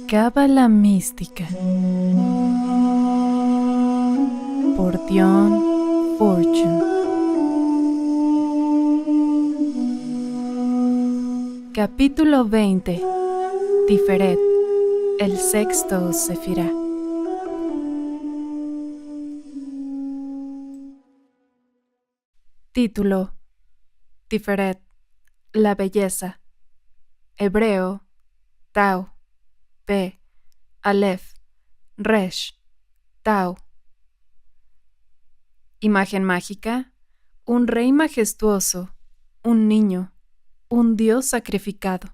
Cábala mística por Dion Fortune. Capítulo 20. Tiferet, el sexto Sefirá. Título: Tiferet, la belleza. Hebreo: Tau, Pe, Aleph, Resh, Tau. Imagen mágica: un rey majestuoso, un niño, un dios sacrificado.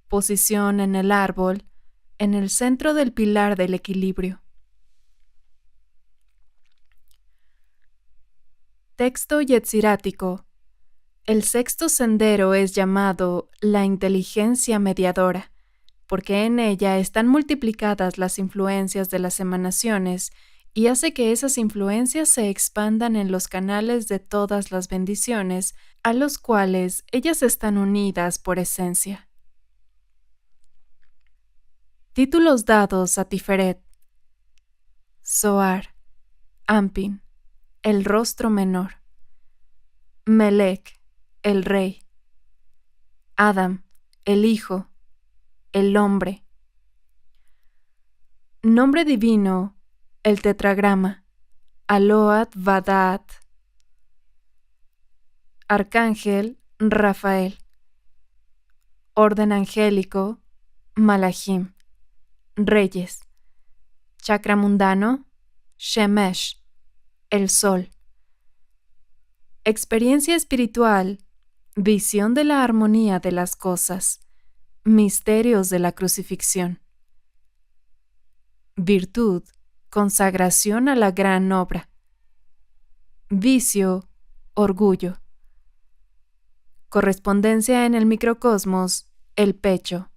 Posición en el árbol, en el centro del pilar del equilibrio. Texto yetzirático. El sexto sendero es llamado la inteligencia mediadora, porque en ella están multiplicadas las influencias de las emanaciones y hace que esas influencias se expandan en los canales de todas las bendiciones, a los cuales ellas están unidas por esencia. Títulos dados a Tiferet: Zohar, Ampin, el rostro menor; Melech, el rey; Adam, el hijo, el hombre. Nombre divino: el tetragrama, Aloat Vadaat. Arcángel: Rafael. Orden angélico: Malachim. Reyes: chakra mundano: Shemesh, el sol. Experiencia espiritual: visión de la armonía de las cosas, misterios de la crucifixión. Virtud: consagración a la gran obra. Vicio: orgullo. Correspondencia en el microcosmos: el pecho.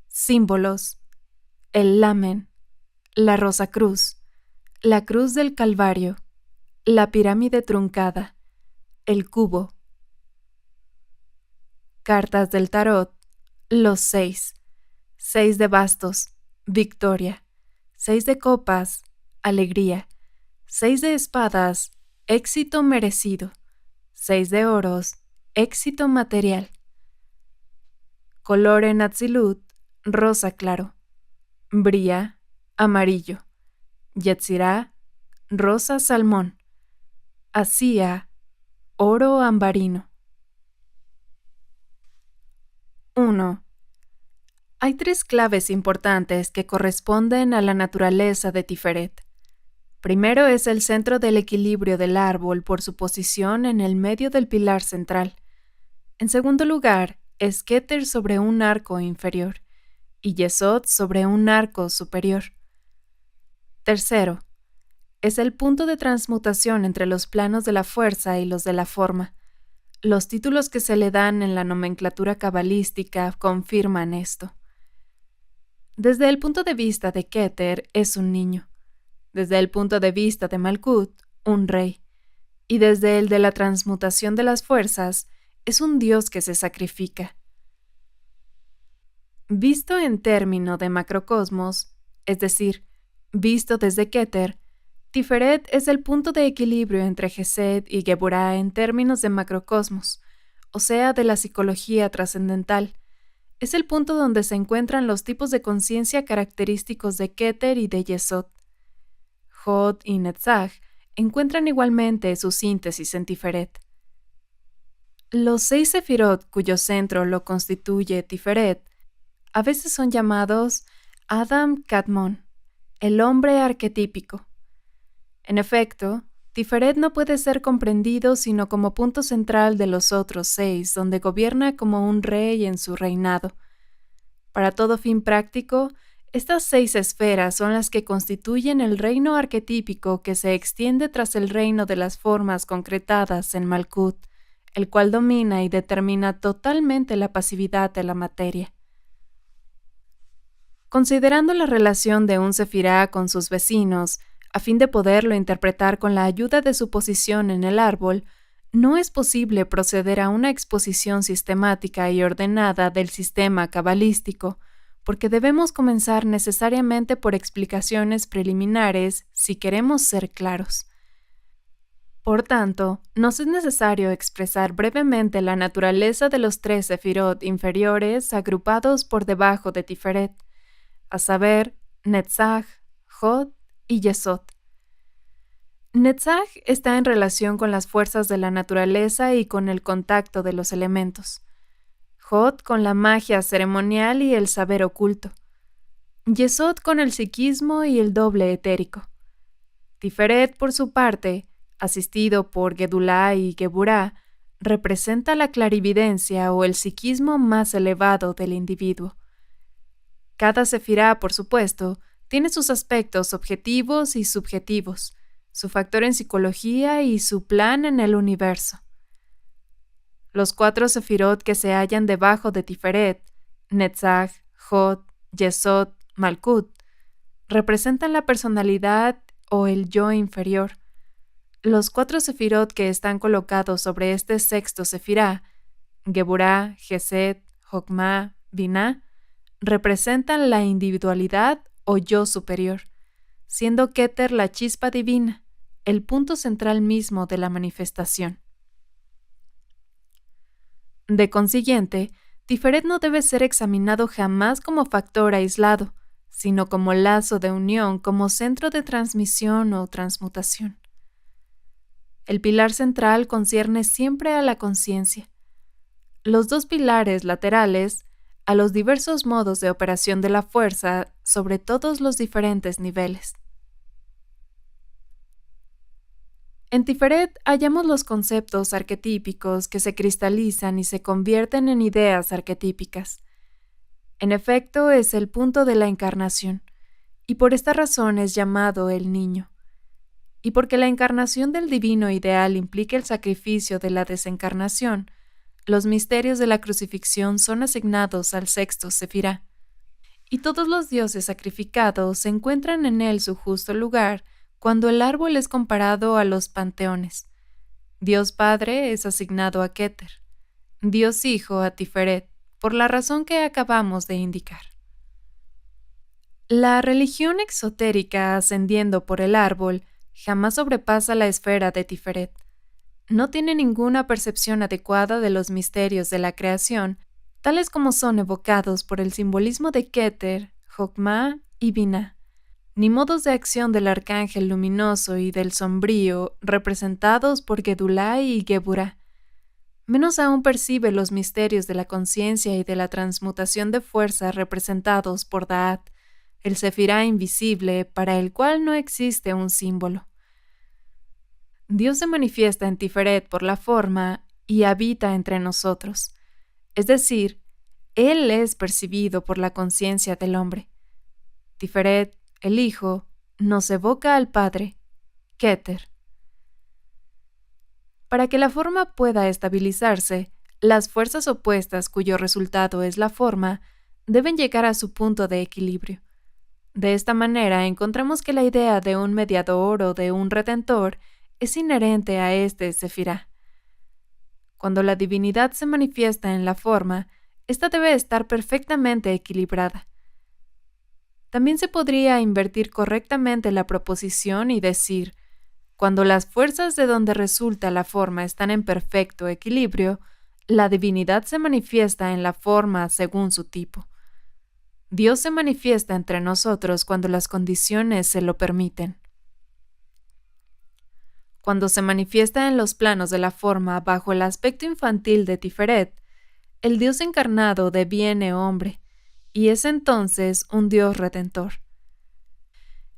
Símbolos: el lamen, la rosa cruz, la cruz del Calvario, la pirámide truncada, el cubo. Cartas del tarot: los 6. 6 de bastos: victoria. 6 de copas: alegría. 6 de espadas: éxito merecido. 6 de oros: éxito material. Color en Atzilut: rosa claro. Bría: amarillo. Yetzirá: rosa salmón. Asía: oro ambarino. 1. Hay 3 claves importantes que corresponden a la naturaleza de Tiferet. Primero es el centro del equilibrio del árbol por su posición en el medio del pilar central. En segundo lugar, es Keter sobre un arco inferior y Yesod sobre un arco superior. Tercero, es el punto de transmutación entre los planos de la fuerza y los de la forma. Los títulos que se le dan en la nomenclatura cabalística confirman esto. Desde el punto de vista de Keter es un niño, desde el punto de vista de Malkut, un rey, y desde el de la transmutación de las fuerzas, es un dios que se sacrifica. Visto en término de macrocosmos, es decir, visto desde Keter, Tiferet es el punto de equilibrio entre Gesed y Geburah en términos de macrocosmos, o sea, de la psicología trascendental. Es el punto donde se encuentran los tipos de conciencia característicos de Keter y de Yesod. Hod y Netzach encuentran igualmente su síntesis en Tiferet. Los 6 sefirot cuyo centro lo constituye Tiferet a veces son llamados Adam Kadmon, el hombre arquetípico. En efecto, Tiferet no puede ser comprendido sino como punto central de los otros 6, donde gobierna como un rey en su reinado. Para todo fin práctico, estas 6 esferas son las que constituyen el reino arquetípico que se extiende tras el reino de las formas concretadas en Malkut, el cual domina y determina totalmente la pasividad de la materia. Considerando la relación de un sefirá con sus vecinos, a fin de poderlo interpretar con la ayuda de su posición en el árbol, no es posible proceder a una exposición sistemática y ordenada del sistema cabalístico, porque debemos comenzar necesariamente por explicaciones preliminares si queremos ser claros. Por tanto, nos es necesario expresar brevemente la naturaleza de los tres sefirot inferiores agrupados por debajo de Tiferet, a saber, Netzach, Hod y Yesod. Netzach está en relación con las fuerzas de la naturaleza y con el contacto de los elementos. Hod con la magia ceremonial y el saber oculto. Yesod con el psiquismo y el doble etérico. Tiferet, por su parte, asistido por Gedulá y Geburá, representa la clarividencia o el psiquismo más elevado del individuo. Cada sefirá, por supuesto, tiene sus aspectos objetivos y subjetivos, su factor en psicología y su plan en el universo. Los 4 sefirot que se hallan debajo de Tiferet, Netzach, Hod, Yesod, Malkut, representan la personalidad o el yo inferior. Los 4 sefirot que están colocados sobre este sexto sefirá, Geburá, Gesed, Jokmá, Biná, representan la individualidad o yo superior, siendo Keter la chispa divina, el punto central mismo de la manifestación. De consiguiente, Tiferet no debe ser examinado jamás como factor aislado, sino como lazo de unión, como centro de transmisión o transmutación. El pilar central concierne siempre a la conciencia. Los 2 pilares laterales, a los diversos modos de operación de la fuerza sobre todos los diferentes niveles. En Tiferet hallamos los conceptos arquetípicos que se cristalizan y se convierten en ideas arquetípicas. En efecto, es el punto de la encarnación, y por esta razón es llamado el niño. Y porque la encarnación del divino ideal implica el sacrificio de la desencarnación, los misterios de la crucifixión son asignados al sexto sefirá. Y todos los dioses sacrificados encuentran en él su justo lugar cuando el árbol es comparado a los panteones. Dios Padre es asignado a Keter, Dios Hijo a Tiferet, por la razón que acabamos de indicar. La religión exotérica ascendiendo por el árbol jamás sobrepasa la esfera de Tiferet. No tiene ninguna percepción adecuada de los misterios de la creación, tales como son evocados por el simbolismo de Keter, Jokmá y Biná, ni modos de acción del arcángel luminoso y del sombrío representados por Gedulá y Geburá. Menos aún percibe los misterios de la conciencia y de la transmutación de fuerza representados por Da'at, el sefirá invisible para el cual no existe un símbolo. Dios se manifiesta en Tiferet por la forma y habita entre nosotros, es decir, Él es percibido por la conciencia del hombre. Tiferet, el Hijo, nos evoca al Padre, Keter. Para que la forma pueda estabilizarse, las fuerzas opuestas cuyo resultado es la forma deben llegar a su punto de equilibrio. De esta manera encontramos que la idea de un mediador o de un redentor es inherente a este sefirá. Cuando la divinidad se manifiesta en la forma, ésta debe estar perfectamente equilibrada. También se podría invertir correctamente la proposición y decir, cuando las fuerzas de donde resulta la forma están en perfecto equilibrio, la divinidad se manifiesta en la forma según su tipo. Dios se manifiesta entre nosotros cuando las condiciones se lo permiten. Cuando se manifiesta en los planos de la forma bajo el aspecto infantil de Tiferet, el Dios encarnado deviene hombre, y es entonces un Dios redentor.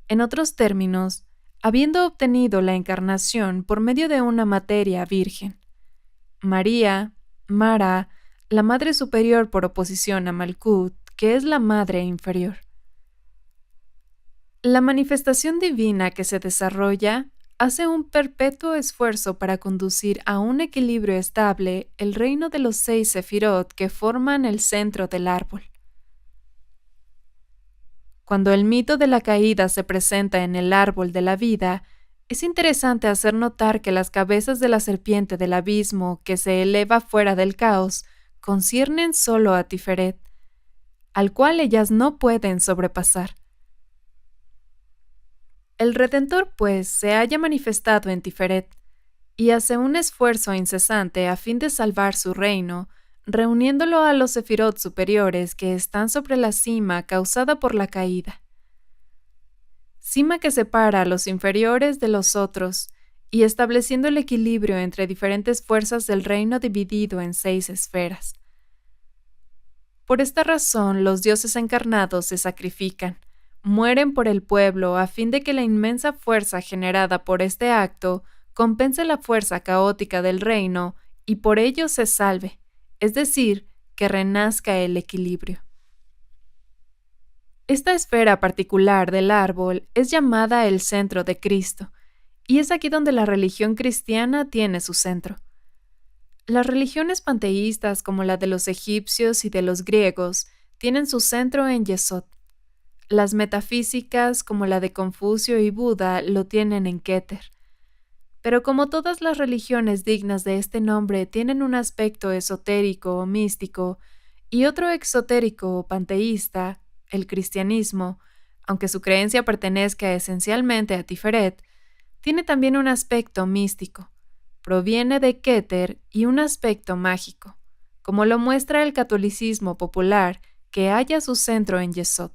En otros términos, habiendo obtenido la encarnación por medio de una materia virgen, María, Mara, la madre superior por oposición a Malkut, que es la madre inferior. La manifestación divina que se desarrolla hace un perpetuo esfuerzo para conducir a un equilibrio estable el reino de los 6 sefirot que forman el centro del árbol. Cuando el mito de la caída se presenta en el árbol de la vida, es interesante hacer notar que las cabezas de la serpiente del abismo que se eleva fuera del caos conciernen solo a Tiferet, al cual ellas no pueden sobrepasar. El Redentor, pues, se halla manifestado en Tiferet, y hace un esfuerzo incesante a fin de salvar su reino, reuniéndolo a los sefirot superiores que están sobre la cima causada por la caída. Cima que separa a los inferiores de los otros, y estableciendo el equilibrio entre diferentes fuerzas del reino dividido en 6 esferas. Por esta razón, los dioses encarnados se sacrifican, mueren por el pueblo a fin de que la inmensa fuerza generada por este acto compense la fuerza caótica del reino y por ello se salve, es decir, que renazca el equilibrio. Esta esfera particular del árbol es llamada el centro de Cristo, y es aquí donde la religión cristiana tiene su centro. Las religiones panteístas como la de los egipcios y de los griegos tienen su centro en Yesod. Las metafísicas como la de Confucio y Buda lo tienen en Keter. Pero como todas las religiones dignas de este nombre tienen un aspecto esotérico o místico y otro exotérico o panteísta, el cristianismo, aunque su creencia pertenezca esencialmente a Tiferet, tiene también un aspecto místico. Proviene de Keter y un aspecto mágico, como lo muestra el catolicismo popular que halla su centro en Yesod.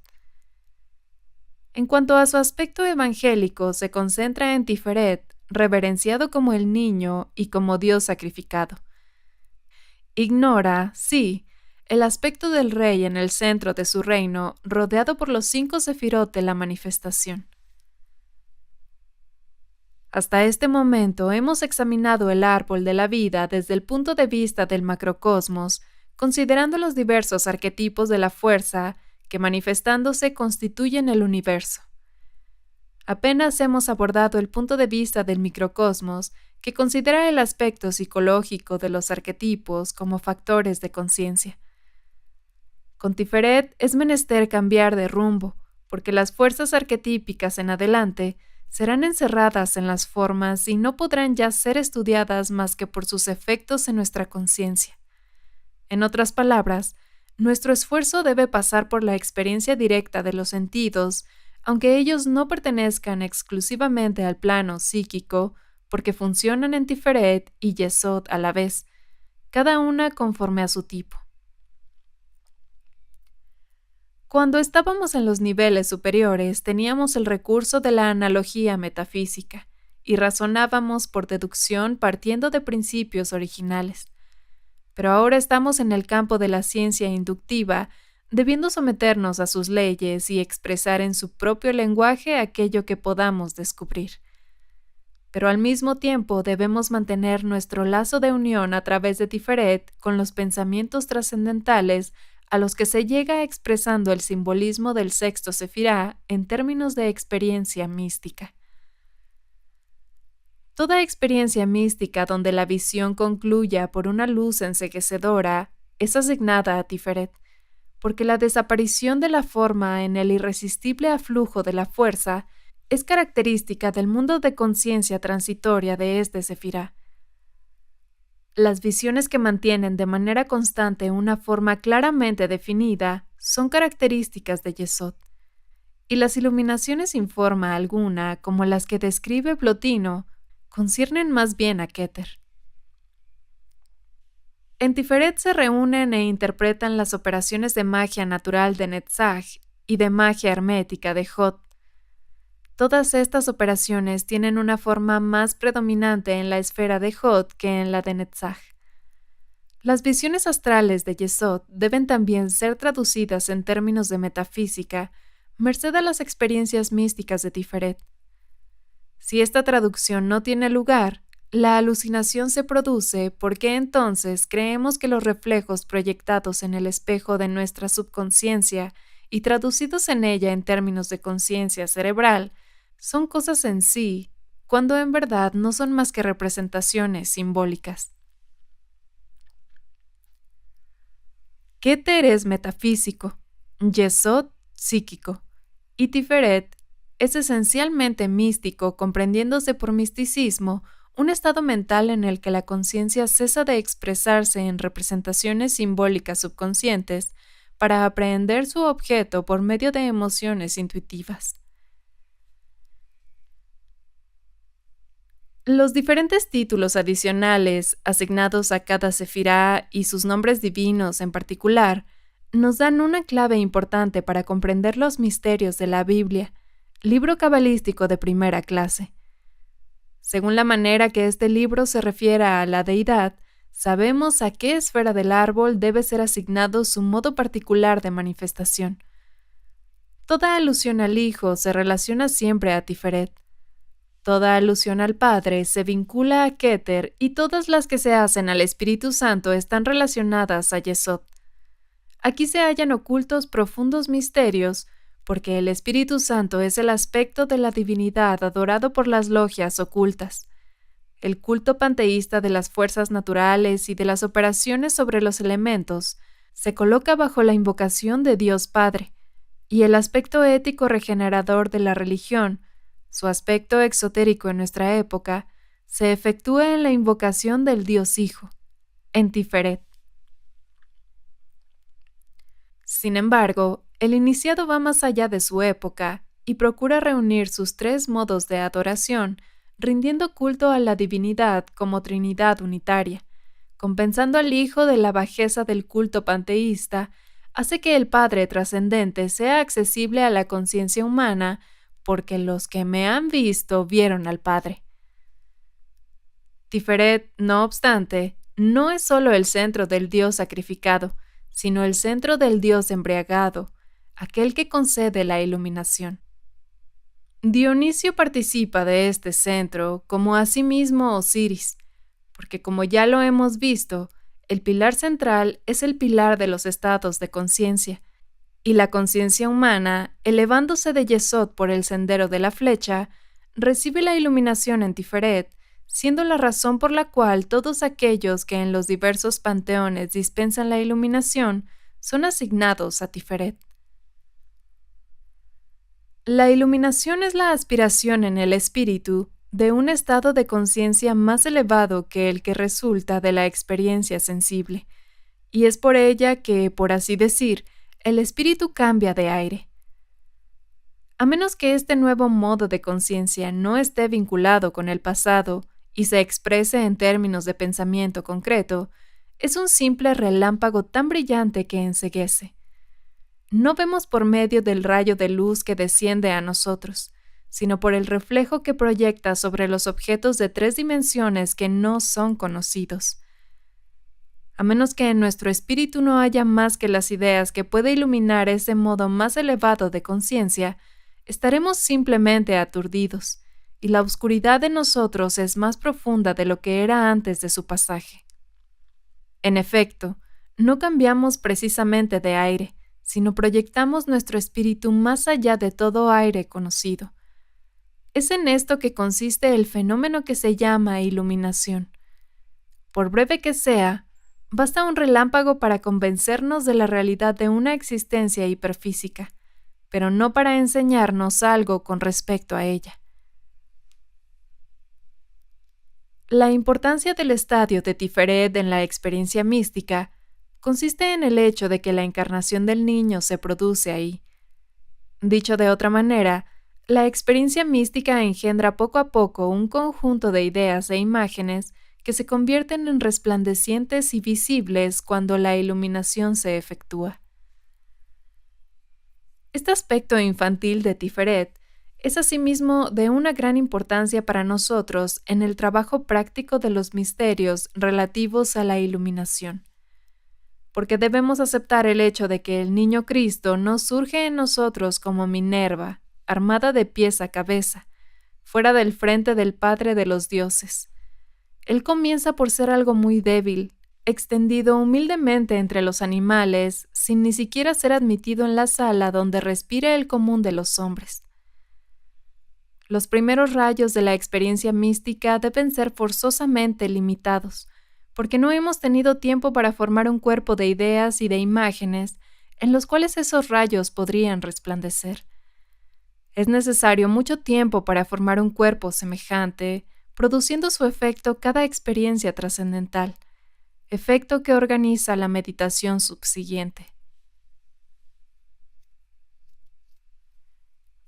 En cuanto a su aspecto evangélico, se concentra en Tiferet, reverenciado como el niño y como Dios sacrificado. Ignora, sí, el aspecto del rey en el centro de su reino, rodeado por los 5 sefirot de la manifestación. Hasta este momento hemos examinado el árbol de la vida desde el punto de vista del macrocosmos, considerando los diversos arquetipos de la fuerza que manifestándose constituyen el universo. Apenas hemos abordado el punto de vista del microcosmos, que considera el aspecto psicológico de los arquetipos como factores de conciencia. Con Tiferet es menester cambiar de rumbo, porque las fuerzas arquetípicas en adelante serán encerradas en las formas y no podrán ya ser estudiadas más que por sus efectos en nuestra conciencia. En otras palabras, nuestro esfuerzo debe pasar por la experiencia directa de los sentidos, aunque ellos no pertenezcan exclusivamente al plano psíquico, porque funcionan en Tiferet y Yesod a la vez, cada una conforme a su tipo. Cuando estábamos en los niveles superiores, teníamos el recurso de la analogía metafísica, y razonábamos por deducción partiendo de principios originales. Pero ahora estamos en el campo de la ciencia inductiva, debiendo someternos a sus leyes y expresar en su propio lenguaje aquello que podamos descubrir. Pero al mismo tiempo debemos mantener nuestro lazo de unión a través de Tiferet con los pensamientos trascendentales a los que se llega expresando el simbolismo del sexto sefirá en términos de experiencia mística. Toda experiencia mística donde la visión concluya por una luz enceguecedora es asignada a Tiferet, porque la desaparición de la forma en el irresistible aflujo de la fuerza es característica del mundo de conciencia transitoria de este sefirá. Las visiones que mantienen de manera constante una forma claramente definida son características de Yesod, y las iluminaciones sin forma alguna, como las que describe Plotino, conciernen más bien a Keter. En Tiferet se reúnen e interpretan las operaciones de magia natural de Netzach y de magia hermética de Hod. Todas estas operaciones tienen una forma más predominante en la esfera de Hod que en la de Netzach. Las visiones astrales de Yesod deben también ser traducidas en términos de metafísica, merced a las experiencias místicas de Tiferet. Si esta traducción no tiene lugar, la alucinación se produce porque entonces creemos que los reflejos proyectados en el espejo de nuestra subconsciencia y traducidos en ella en términos de conciencia cerebral son cosas en sí, cuando en verdad no son más que representaciones simbólicas. Keter es metafísico, Yesod psíquico, Y Tiferet es esencialmente místico, comprendiéndose por misticismo un estado mental en el que la conciencia cesa de expresarse en representaciones simbólicas subconscientes para aprehender su objeto por medio de emociones intuitivas. Los diferentes títulos adicionales asignados a cada sefirá y sus nombres divinos en particular nos dan una clave importante para comprender los misterios de la Biblia, libro cabalístico de primera clase. Según la manera que este libro se refiera a la deidad, sabemos a qué esfera del árbol debe ser asignado su modo particular de manifestación. Toda alusión al Hijo se relaciona siempre a Tiferet. Toda alusión al Padre se vincula a Keter y todas las que se hacen al Espíritu Santo están relacionadas a Yesod. Aquí se hallan ocultos profundos misterios, porque el Espíritu Santo es el aspecto de la divinidad adorado por las logias ocultas. El culto panteísta de las fuerzas naturales y de las operaciones sobre los elementos se coloca bajo la invocación de Dios Padre, y el aspecto ético regenerador de la religión, su aspecto exotérico en nuestra época, se efectúa en la invocación del Dios Hijo, en Tiferet. Sin embargo, el iniciado va más allá de su época y procura reunir sus tres modos de adoración, rindiendo culto a la divinidad como Trinidad unitaria, compensando al Hijo de la bajeza del culto panteísta, hace que el Padre trascendente sea accesible a la conciencia humana, porque los que me han visto vieron al Padre. Tiferet, no obstante, no es solo el centro del Dios sacrificado, sino el centro del Dios embriagado, aquel que concede la iluminación. Dionisio participa de este centro, como asimismo Osiris, porque como ya lo hemos visto, el pilar central es el pilar de los estados de conciencia, y la conciencia humana, elevándose de Yesod por el sendero de la flecha, recibe la iluminación en Tiferet, siendo la razón por la cual todos aquellos que en los diversos panteones dispensan la iluminación son asignados a Tiferet. La iluminación es la aspiración en el espíritu de un estado de conciencia más elevado que el que resulta de la experiencia sensible, y es por ella que, por así decir, el espíritu cambia de aire. A menos que este nuevo modo de conciencia no esté vinculado con el pasado y se exprese en términos de pensamiento concreto, es un simple relámpago tan brillante que enceguece. No vemos por medio del rayo de luz que desciende a nosotros, sino por el reflejo que proyecta sobre los objetos de tres dimensiones que no son conocidos. A menos que en nuestro espíritu no haya más que las ideas que puede iluminar ese modo más elevado de conciencia, estaremos simplemente aturdidos, y la oscuridad de nosotros es más profunda de lo que era antes de su pasaje. En efecto, no cambiamos precisamente de aire, sino proyectamos nuestro espíritu más allá de todo aire conocido. Es en esto que consiste el fenómeno que se llama iluminación. Por breve que sea, basta un relámpago para convencernos de la realidad de una existencia hiperfísica, pero no para enseñarnos algo con respecto a ella. La importancia del estadio de Tiferet en la experiencia mística consiste en el hecho de que la encarnación del niño se produce ahí. Dicho de otra manera, la experiencia mística engendra poco a poco un conjunto de ideas e imágenes que se convierten en resplandecientes y visibles cuando la iluminación se efectúa. Este aspecto infantil de Tiferet es asimismo de una gran importancia para nosotros en el trabajo práctico de los misterios relativos a la iluminación, porque debemos aceptar el hecho de que el niño Cristo no surge en nosotros como Minerva, armada de pies a cabeza, fuera del frente del Padre de los dioses. Él comienza por ser algo muy débil, extendido humildemente entre los animales, sin ni siquiera ser admitido en la sala donde respira el común de los hombres. Los primeros rayos de la experiencia mística deben ser forzosamente limitados, porque no hemos tenido tiempo para formar un cuerpo de ideas y de imágenes en los cuales esos rayos podrían resplandecer. Es necesario mucho tiempo para formar un cuerpo semejante, produciendo su efecto cada experiencia trascendental, efecto que organiza la meditación subsiguiente.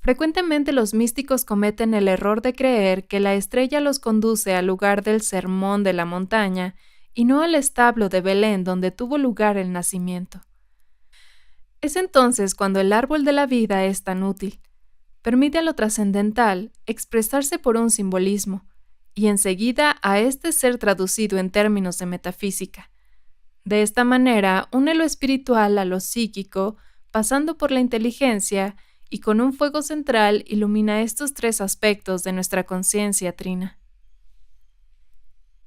Frecuentemente los místicos cometen el error de creer que la estrella los conduce al lugar del sermón de la montaña y no al establo de Belén donde tuvo lugar el nacimiento. Es entonces cuando el árbol de la vida es tan útil. Permite a lo trascendental expresarse por un simbolismo, y enseguida a éste ser traducido en términos de metafísica. De esta manera, une lo espiritual a lo psíquico, pasando por la inteligencia, y con un fuego central ilumina estos tres aspectos de nuestra conciencia trina.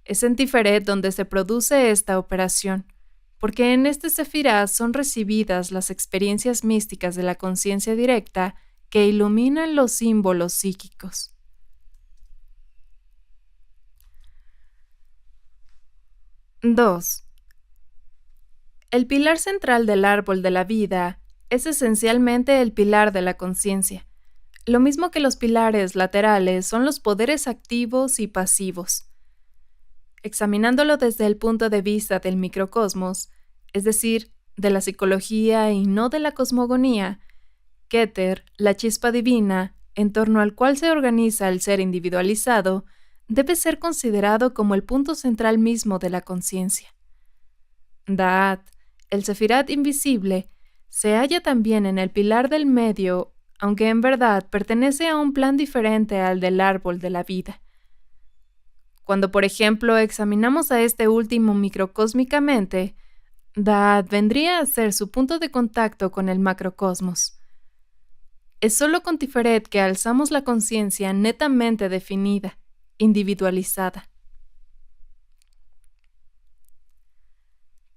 Es en Tiferet donde se produce esta operación, porque en este sefirá son recibidas las experiencias místicas de la conciencia directa que iluminan los símbolos psíquicos. 2. El pilar central del árbol de la vida es esencialmente el pilar de la conciencia. Lo mismo que los pilares laterales son los poderes activos y pasivos. Examinándolo desde el punto de vista del microcosmos, es decir, de la psicología y no de la cosmogonía, Keter, la chispa divina, en torno al cual se organiza el ser individualizado, debe ser considerado como el punto central mismo de la conciencia. Da'at, el sefirat invisible, se halla también en el pilar del medio, aunque en verdad pertenece a un plan diferente al del árbol de la vida. Cuando, por ejemplo, examinamos a este último microcósmicamente, Da'at vendría a ser su punto de contacto con el macrocosmos. Es solo con Tiferet que alzamos la conciencia netamente definida, individualizada.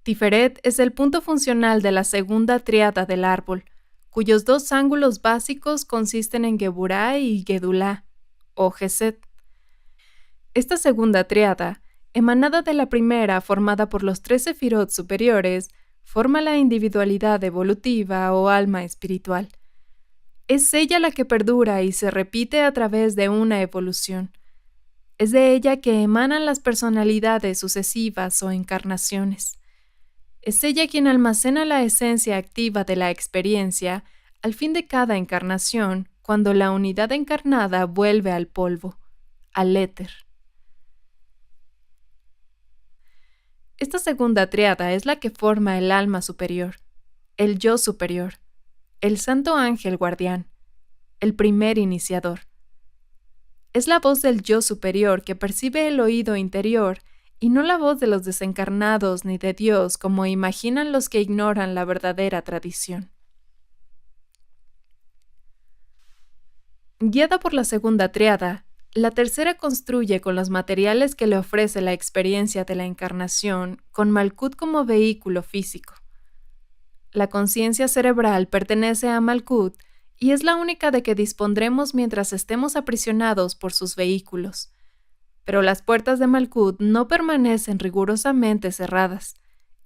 Tiferet es el punto funcional de la segunda tríada del árbol, cuyos dos ángulos básicos consisten en Geburá y Gedulá, o Geset. Esta segunda tríada, emanada de la primera formada por los 3 sefirot superiores, forma la individualidad evolutiva o alma espiritual. Es ella la que perdura y se repite a través de una evolución. Es de ella que emanan las personalidades sucesivas o encarnaciones. Es ella quien almacena la esencia activa de la experiencia al fin de cada encarnación, cuando la unidad encarnada vuelve al polvo, al éter. Esta segunda tríada es la que forma el alma superior, el yo superior, el santo ángel guardián, el primer iniciador. Es la voz del yo superior que percibe el oído interior y no la voz de los desencarnados ni de Dios como imaginan los que ignoran la verdadera tradición. Guiada por la segunda tríada, la tercera construye con los materiales que le ofrece la experiencia de la encarnación, con Malkut como vehículo físico. La conciencia cerebral pertenece a Malkut y es la única de que dispondremos mientras estemos aprisionados por sus vehículos. Pero las puertas de Malkut no permanecen rigurosamente cerradas,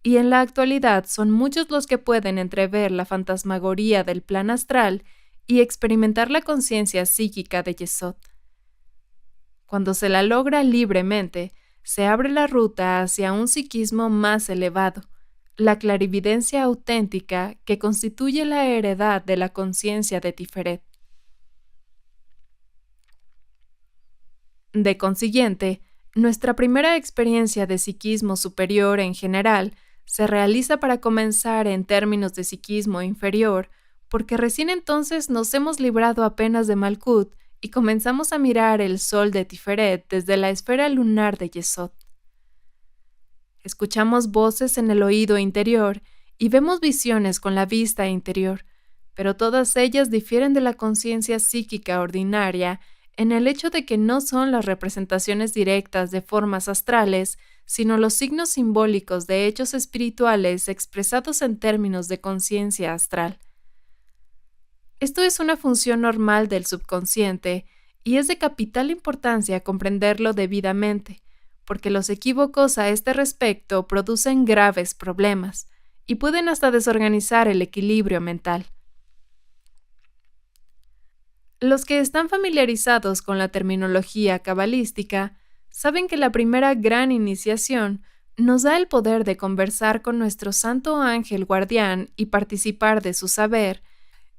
y en la actualidad son muchos los que pueden entrever la fantasmagoría del plan astral y experimentar la conciencia psíquica de Yesod. Cuando se la logra libremente, se abre la ruta hacia un psiquismo más elevado, la clarividencia auténtica que constituye la heredad de la conciencia de Tiferet. De consiguiente, nuestra primera experiencia de psiquismo superior en general se realiza para comenzar en términos de psiquismo inferior, porque recién entonces nos hemos librado apenas de Malkut y comenzamos a mirar el sol de Tiferet desde la esfera lunar de Yesod. Escuchamos voces en el oído interior y vemos visiones con la vista interior, pero todas ellas difieren de la conciencia psíquica ordinaria en el hecho de que no son las representaciones directas de formas astrales, sino los signos simbólicos de hechos espirituales expresados en términos de conciencia astral. Esto es una función normal del subconsciente y es de capital importancia comprenderlo debidamente, porque los equívocos a este respecto producen graves problemas y pueden hasta desorganizar el equilibrio mental. Los que están familiarizados con la terminología cabalística saben que la primera gran iniciación nos da el poder de conversar con nuestro santo ángel guardián y participar de su saber,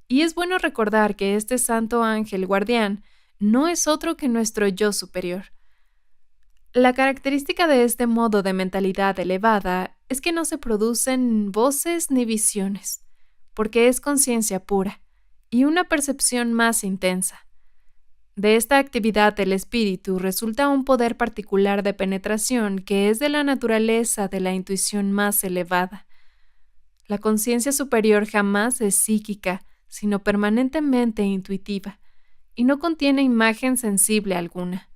y es bueno recordar que este santo ángel guardián no es otro que nuestro yo superior. La característica de este modo de mentalidad elevada es que no se producen voces ni visiones, porque es conciencia pura y una percepción más intensa. De esta actividad del espíritu resulta un poder particular de penetración que es de la naturaleza de la intuición más elevada. La conciencia superior jamás es psíquica, sino permanentemente intuitiva, y no contiene imagen sensible alguna.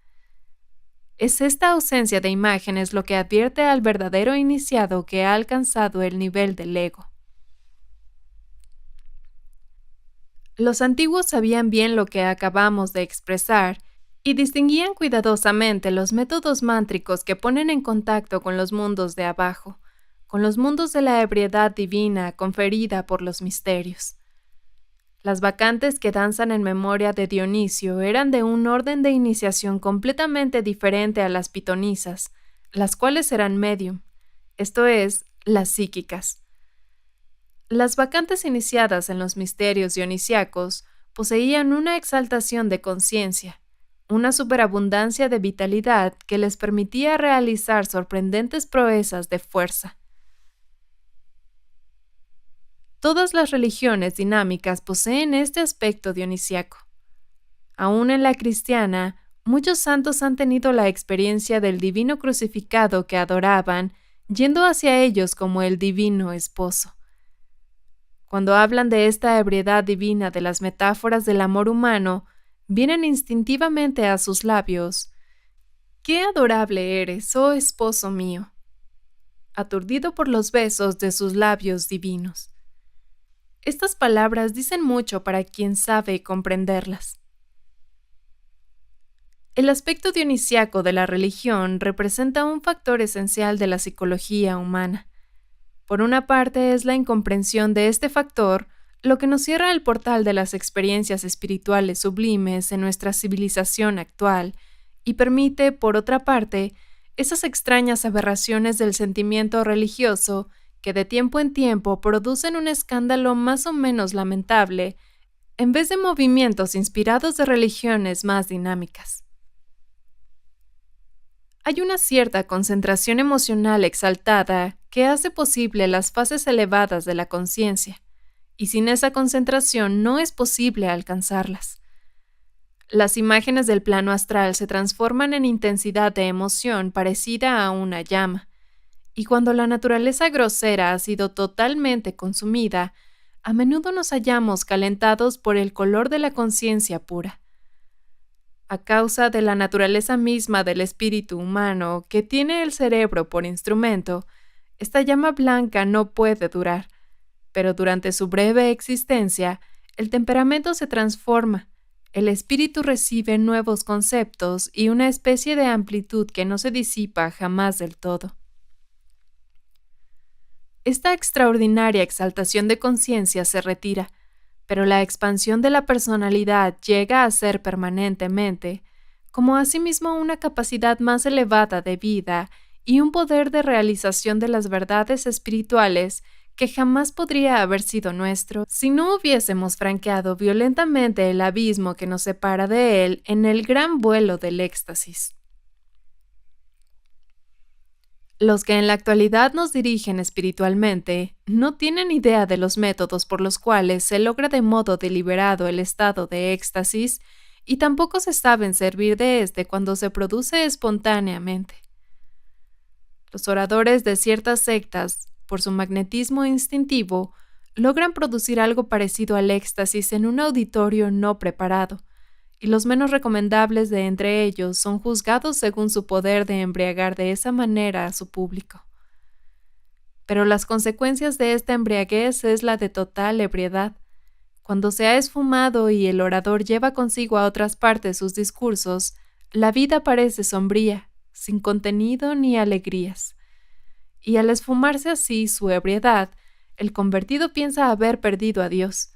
Es esta ausencia de imágenes lo que advierte al verdadero iniciado que ha alcanzado el nivel del ego. Los antiguos sabían bien lo que acabamos de expresar y distinguían cuidadosamente los métodos mántricos que ponen en contacto con los mundos de abajo, con los mundos de la ebriedad divina conferida por los misterios. Las bacantes que danzan en memoria de Dionisio eran de un orden de iniciación completamente diferente a las pitonisas, las cuales eran medium, esto es, las psíquicas. Las bacantes iniciadas en los misterios dionisiacos poseían una exaltación de conciencia, una superabundancia de vitalidad que les permitía realizar sorprendentes proezas de fuerza. Todas las religiones dinámicas poseen este aspecto dionisiaco. Aún en la cristiana, muchos santos han tenido la experiencia del divino crucificado que adoraban, yendo hacia ellos como el divino esposo. Cuando hablan de esta ebriedad divina de las metáforas del amor humano, vienen instintivamente a sus labios: «¡Qué adorable eres, oh esposo mío!», aturdido por los besos de sus labios divinos. Estas palabras dicen mucho para quien sabe comprenderlas. El aspecto dionisiaco de la religión representa un factor esencial de la psicología humana. Por una parte es la incomprensión de este factor lo que nos cierra el portal de las experiencias espirituales sublimes en nuestra civilización actual y permite, por otra parte, esas extrañas aberraciones del sentimiento religioso que de tiempo en tiempo producen un escándalo más o menos lamentable, en vez de movimientos inspirados de religiones más dinámicas. Hay una cierta concentración emocional exaltada que hace posible las fases elevadas de la conciencia, y sin esa concentración no es posible alcanzarlas. Las imágenes del plano astral se transforman en intensidad de emoción parecida a una llama, y cuando la naturaleza grosera ha sido totalmente consumida, a menudo nos hallamos calentados por el color de la conciencia pura. A causa de la naturaleza misma del espíritu humano, que tiene el cerebro por instrumento, esta llama blanca no puede durar, pero durante su breve existencia, el temperamento se transforma, el espíritu recibe nuevos conceptos y una especie de amplitud que no se disipa jamás del todo. Esta extraordinaria exaltación de conciencia se retira, pero la expansión de la personalidad llega a ser permanentemente, como asimismo una capacidad más elevada de vida y un poder de realización de las verdades espirituales que jamás podría haber sido nuestro si no hubiésemos franqueado violentamente el abismo que nos separa de él en el gran vuelo del éxtasis. Los que en la actualidad nos dirigen espiritualmente no tienen idea de los métodos por los cuales se logra de modo deliberado el estado de éxtasis y tampoco se saben servir de este cuando se produce espontáneamente. Los oradores de ciertas sectas, por su magnetismo instintivo, logran producir algo parecido al éxtasis en un auditorio no preparado, y los menos recomendables de entre ellos son juzgados según su poder de embriagar de esa manera a su público. Pero las consecuencias de esta embriaguez es la de total ebriedad. Cuando se ha esfumado y el orador lleva consigo a otras partes sus discursos, la vida parece sombría, sin contenido ni alegrías. Y al esfumarse así su ebriedad, el convertido piensa haber perdido a Dios.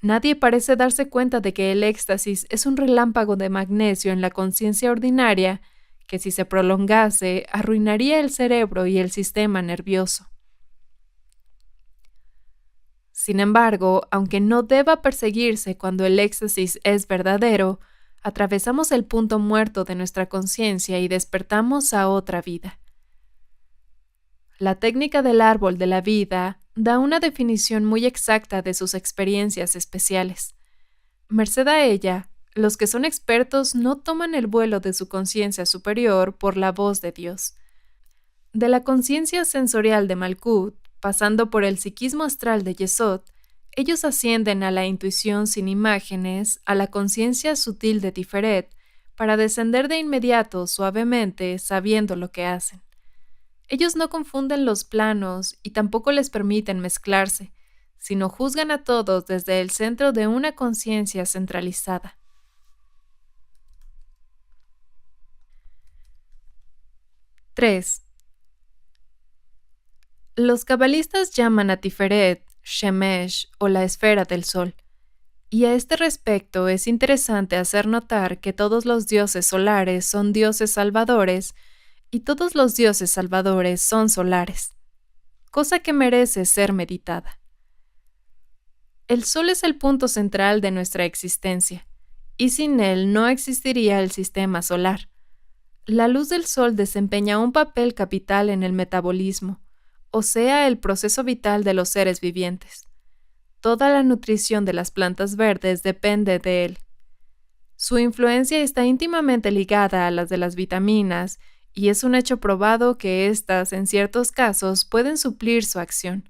Nadie parece darse cuenta de que el éxtasis es un relámpago de magnesio en la conciencia ordinaria que, si se prolongase, arruinaría el cerebro y el sistema nervioso. Sin embargo, aunque no deba perseguirse cuando el éxtasis es verdadero, atravesamos el punto muerto de nuestra conciencia y despertamos a otra vida. La técnica del árbol de la vida da una definición muy exacta de sus experiencias especiales. Merced a ella, los que son expertos no toman el vuelo de su conciencia superior por la voz de Dios. De la conciencia sensorial de Malkut, pasando por el psiquismo astral de Yesod, ellos ascienden a la intuición sin imágenes, a la conciencia sutil de Tiferet, para descender de inmediato, suavemente, sabiendo lo que hacen. Ellos no confunden los planos y tampoco les permiten mezclarse, sino juzgan a todos desde el centro de una conciencia centralizada. 3. Los cabalistas llaman a Tiferet, Shemesh o la esfera del sol. Y a este respecto es interesante hacer notar que todos los dioses solares son dioses salvadores y todos los dioses salvadores son solares, cosa que merece ser meditada. El sol es el punto central de nuestra existencia, y sin él no existiría el sistema solar. La luz del sol desempeña un papel capital en el metabolismo, o sea, el proceso vital de los seres vivientes. Toda la nutrición de las plantas verdes depende de él. Su influencia está íntimamente ligada a las de las vitaminas, y es un hecho probado que éstas, en ciertos casos, pueden suplir su acción.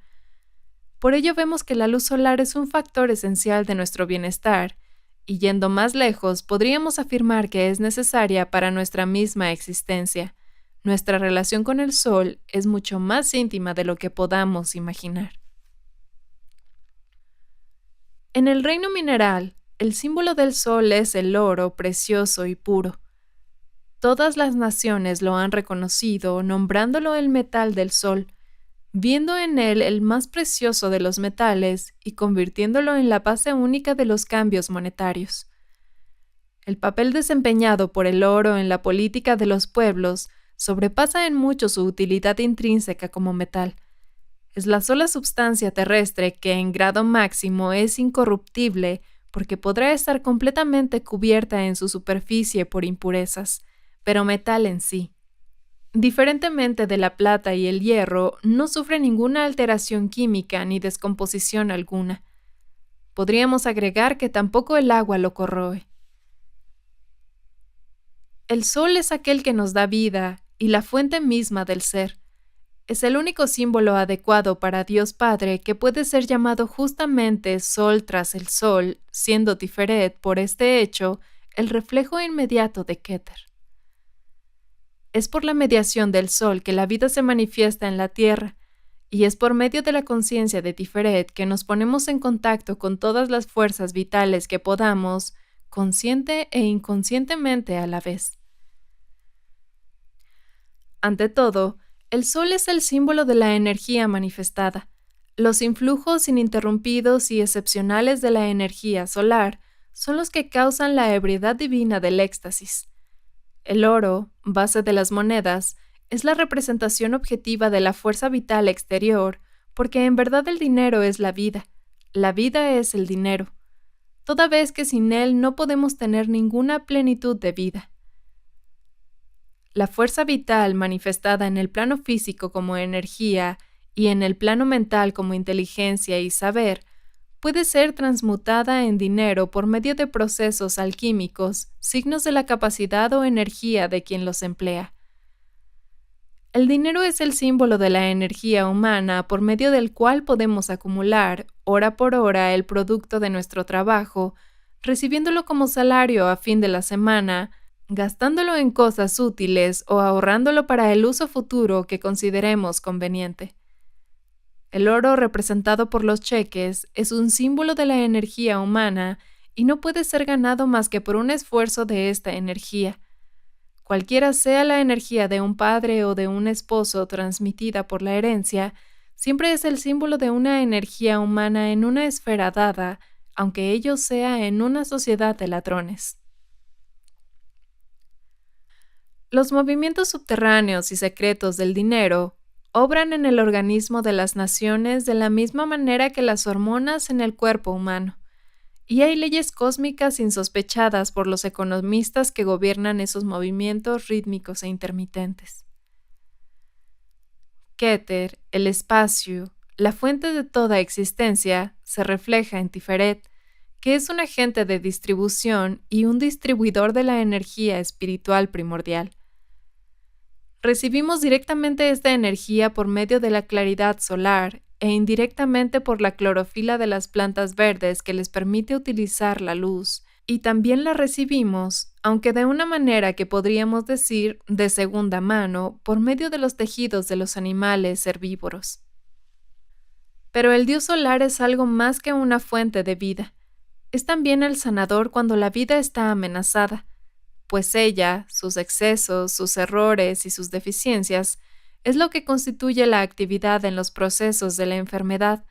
Por ello vemos que la luz solar es un factor esencial de nuestro bienestar, y yendo más lejos, podríamos afirmar que es necesaria para nuestra misma existencia. Nuestra relación con el sol es mucho más íntima de lo que podamos imaginar. En el reino mineral, el símbolo del sol es el oro precioso y puro. Todas las naciones lo han reconocido, nombrándolo el metal del sol, viendo en él el más precioso de los metales y convirtiéndolo en la base única de los cambios monetarios. El papel desempeñado por el oro en la política de los pueblos sobrepasa en mucho su utilidad intrínseca como metal. Es la sola substancia terrestre que en grado máximo es incorruptible porque podrá estar completamente cubierta en su superficie por impurezas, pero metal en sí. Diferentemente de la plata y el hierro, no sufre ninguna alteración química ni descomposición alguna. Podríamos agregar que tampoco el agua lo corroe. El sol es aquel que nos da vida y la fuente misma del ser. Es el único símbolo adecuado para Dios Padre que puede ser llamado justamente sol tras el sol, siendo Tiferet, por este hecho, el reflejo inmediato de Keter. Es por la mediación del sol que la vida se manifiesta en la tierra, y es por medio de la conciencia de Tiferet que nos ponemos en contacto con todas las fuerzas vitales que podamos, consciente e inconscientemente a la vez. Ante todo, el sol es el símbolo de la energía manifestada. Los influjos ininterrumpidos y excepcionales de la energía solar son los que causan la ebriedad divina del éxtasis. El oro, base de las monedas, es la representación objetiva de la fuerza vital exterior, porque en verdad el dinero es la vida es el dinero, toda vez que sin él no podemos tener ninguna plenitud de vida. La fuerza vital manifestada en el plano físico como energía y en el plano mental como inteligencia y saber puede ser transmutada en dinero por medio de procesos alquímicos, signos de la capacidad o energía de quien los emplea. El dinero es el símbolo de la energía humana por medio del cual podemos acumular, hora por hora, el producto de nuestro trabajo, recibiéndolo como salario a fin de la semana, gastándolo en cosas útiles o ahorrándolo para el uso futuro que consideremos conveniente. El oro representado por los cheques es un símbolo de la energía humana y no puede ser ganado más que por un esfuerzo de esta energía. Cualquiera sea la energía de un padre o de un esposo transmitida por la herencia, siempre es el símbolo de una energía humana en una esfera dada, aunque ello sea en una sociedad de ladrones. Los movimientos subterráneos y secretos del dinero obran en el organismo de las naciones de la misma manera que las hormonas en el cuerpo humano, y hay leyes cósmicas insospechadas por los economistas que gobiernan esos movimientos rítmicos e intermitentes. Keter, el espacio, la fuente de toda existencia, se refleja en Tiferet, que es un agente de distribución y un distribuidor de la energía espiritual primordial. Recibimos directamente esta energía por medio de la claridad solar e indirectamente por la clorofila de las plantas verdes que les permite utilizar la luz, y también la recibimos, aunque de una manera que podríamos decir de segunda mano, por medio de los tejidos de los animales herbívoros. Pero el dios solar es algo más que una fuente de vida. Es también el sanador cuando la vida está amenazada, pues ella, sus excesos, sus errores y sus deficiencias, es lo que constituye la actividad en los procesos de la enfermedad,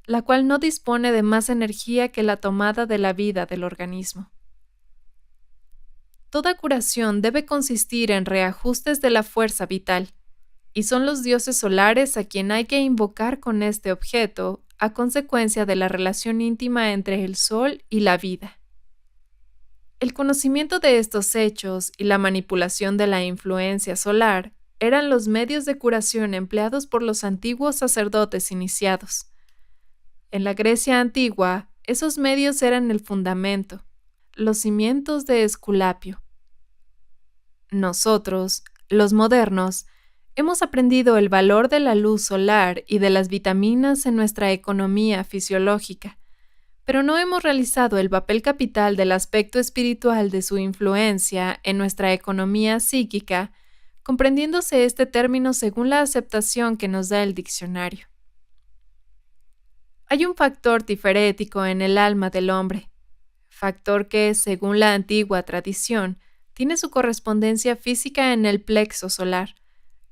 la cual no dispone de más energía que la tomada de la vida del organismo. Toda curación debe consistir en reajustes de la fuerza vital, y son los dioses solares a quien hay que invocar con este objeto, a consecuencia de la relación íntima entre el sol y la vida. El conocimiento de estos hechos y la manipulación de la influencia solar eran los medios de curación empleados por los antiguos sacerdotes iniciados. En la Grecia antigua, esos medios eran el fundamento, los cimientos de Esculapio. Nosotros, los modernos, hemos aprendido el valor de la luz solar y de las vitaminas en nuestra economía fisiológica, pero no hemos realizado el papel capital del aspecto espiritual de su influencia en nuestra economía psíquica, comprendiéndose este término según la aceptación que nos da el diccionario. Hay un factor tiferético en el alma del hombre, factor que, según la antigua tradición, tiene su correspondencia física en el plexo solar,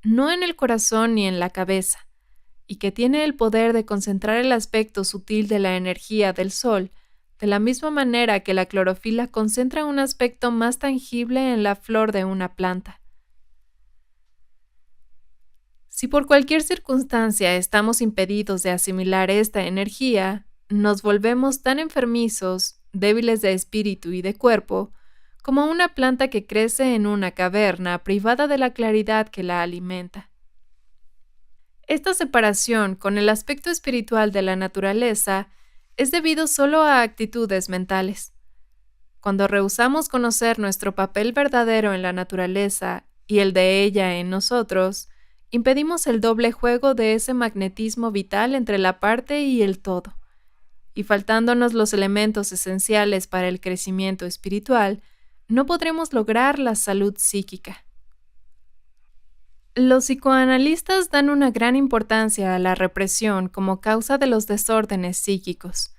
no en el corazón ni en la cabeza, y que tiene el poder de concentrar el aspecto sutil de la energía del sol, de la misma manera que la clorofila concentra un aspecto más tangible en la flor de una planta. Si por cualquier circunstancia estamos impedidos de asimilar esta energía, nos volvemos tan enfermizos, débiles de espíritu y de cuerpo, como una planta que crece en una caverna privada de la claridad que la alimenta. Esta separación con el aspecto espiritual de la naturaleza es debido solo a actitudes mentales. Cuando rehusamos conocer nuestro papel verdadero en la naturaleza y el de ella en nosotros, impedimos el doble juego de ese magnetismo vital entre la parte y el todo. Y faltándonos los elementos esenciales para el crecimiento espiritual, no podremos lograr la salud psíquica. Los psicoanalistas dan una gran importancia a la represión como causa de los desórdenes psíquicos.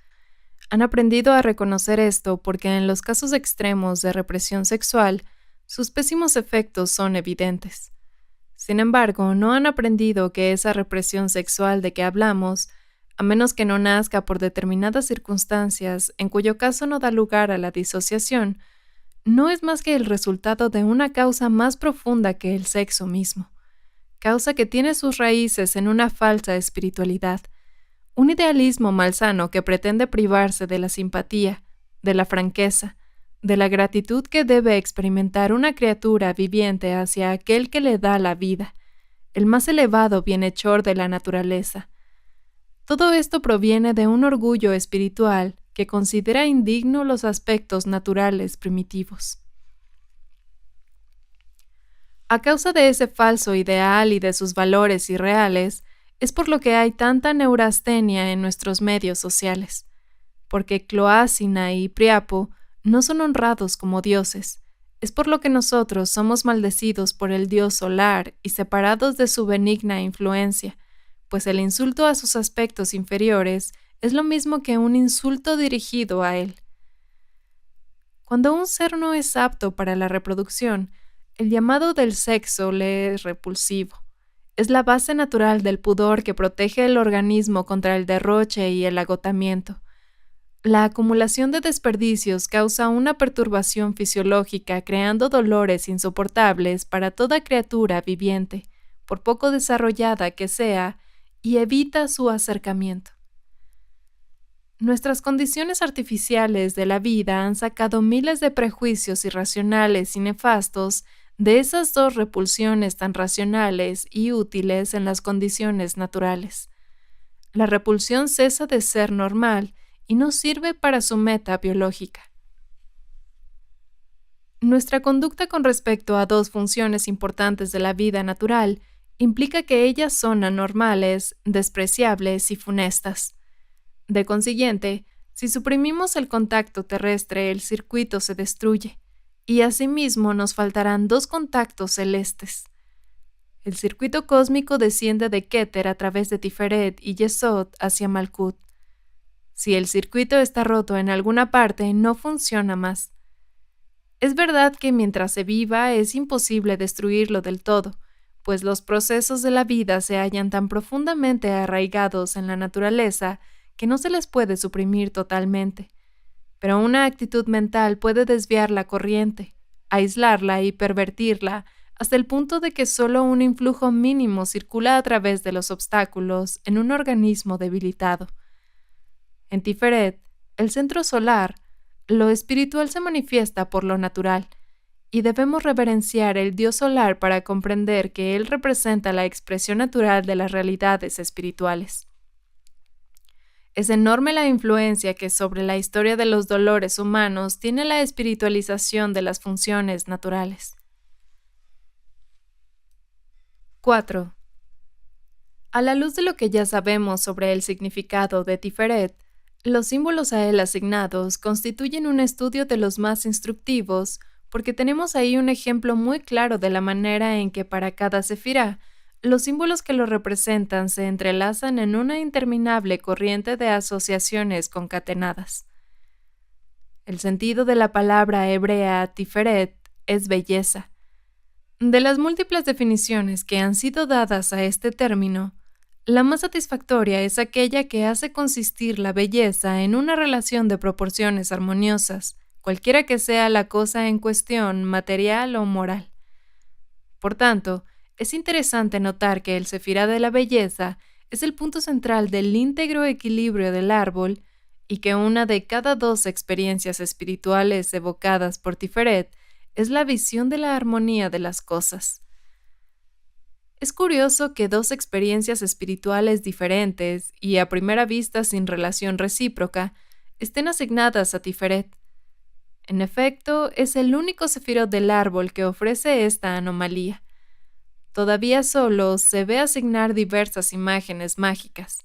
Han aprendido a reconocer esto porque en los casos extremos de represión sexual, sus pésimos efectos son evidentes. Sin embargo, no han aprendido que esa represión sexual de que hablamos, a menos que no nazca por determinadas circunstancias, en cuyo caso no da lugar a la disociación, no es más que el resultado de una causa más profunda que el sexo mismo, causa que tiene sus raíces en una falsa espiritualidad, un idealismo malsano que pretende privarse de la simpatía, de la franqueza, de la gratitud que debe experimentar una criatura viviente hacia aquel que le da la vida, el más elevado bienhechor de la naturaleza. Todo esto proviene de un orgullo espiritual que considera indigno los aspectos naturales primitivos. A causa de ese falso ideal y de sus valores irreales, es por lo que hay tanta neurastenia en nuestros medios sociales, porque Cloacina y Priapo no son honrados como dioses. Es por lo que nosotros somos maldecidos por el dios solar y separados de su benigna influencia, pues el insulto a sus aspectos inferiores es lo mismo que un insulto dirigido a él. Cuando un ser no es apto para la reproducción, el llamado del sexo le es repulsivo. Es la base natural del pudor que protege el organismo contra el derroche y el agotamiento. La acumulación de desperdicios causa una perturbación fisiológica, creando dolores insoportables para toda criatura viviente, por poco desarrollada que sea, y evita su acercamiento. Nuestras condiciones artificiales de la vida han sacado miles de prejuicios irracionales y nefastos de esas dos repulsiones tan racionales y útiles en las condiciones naturales. La repulsión cesa de ser normal y no sirve para su meta biológica. Nuestra conducta con respecto a dos funciones importantes de la vida natural implica que ellas son anormales, despreciables y funestas. De consiguiente, si suprimimos el contacto terrestre, el circuito se destruye, y asimismo nos faltarán dos contactos celestes. El circuito cósmico desciende de Keter a través de Tiferet y Yesod hacia Malkut. Si el circuito está roto en alguna parte, no funciona más. Es verdad que mientras se viva es imposible destruirlo del todo, pues los procesos de la vida se hallan tan profundamente arraigados en la naturaleza que no se les puede suprimir totalmente. Pero una actitud mental puede desviar la corriente, aislarla y pervertirla hasta el punto de que solo un influjo mínimo circula a través de los obstáculos en un organismo debilitado. En Tiferet, el centro solar, lo espiritual se manifiesta por lo natural, y debemos reverenciar el Dios solar para comprender que Él representa la expresión natural de las realidades espirituales. Es enorme la influencia que sobre la historia de los dolores humanos tiene la espiritualización de las funciones naturales. 4. A la luz de lo que ya sabemos sobre el significado de Tiferet, los símbolos a él asignados constituyen un estudio de los más instructivos porque tenemos ahí un ejemplo muy claro de la manera en que para cada sefirá, los símbolos que lo representan se entrelazan en una interminable corriente de asociaciones concatenadas. El sentido de la palabra hebrea Tiferet es belleza. De las múltiples definiciones que han sido dadas a este término, la más satisfactoria es aquella que hace consistir la belleza en una relación de proporciones armoniosas, cualquiera que sea la cosa en cuestión, material o moral. Por tanto, es interesante notar que el sefirá de la belleza es el punto central del íntegro equilibrio del árbol y que una de cada dos experiencias espirituales evocadas por Tiferet es la visión de la armonía de las cosas. Es curioso que dos experiencias espirituales diferentes y a primera vista sin relación recíproca estén asignadas a Tiferet. En efecto, es el único sefirot del árbol que ofrece esta anomalía. Todavía solo se ve asignar diversas imágenes mágicas.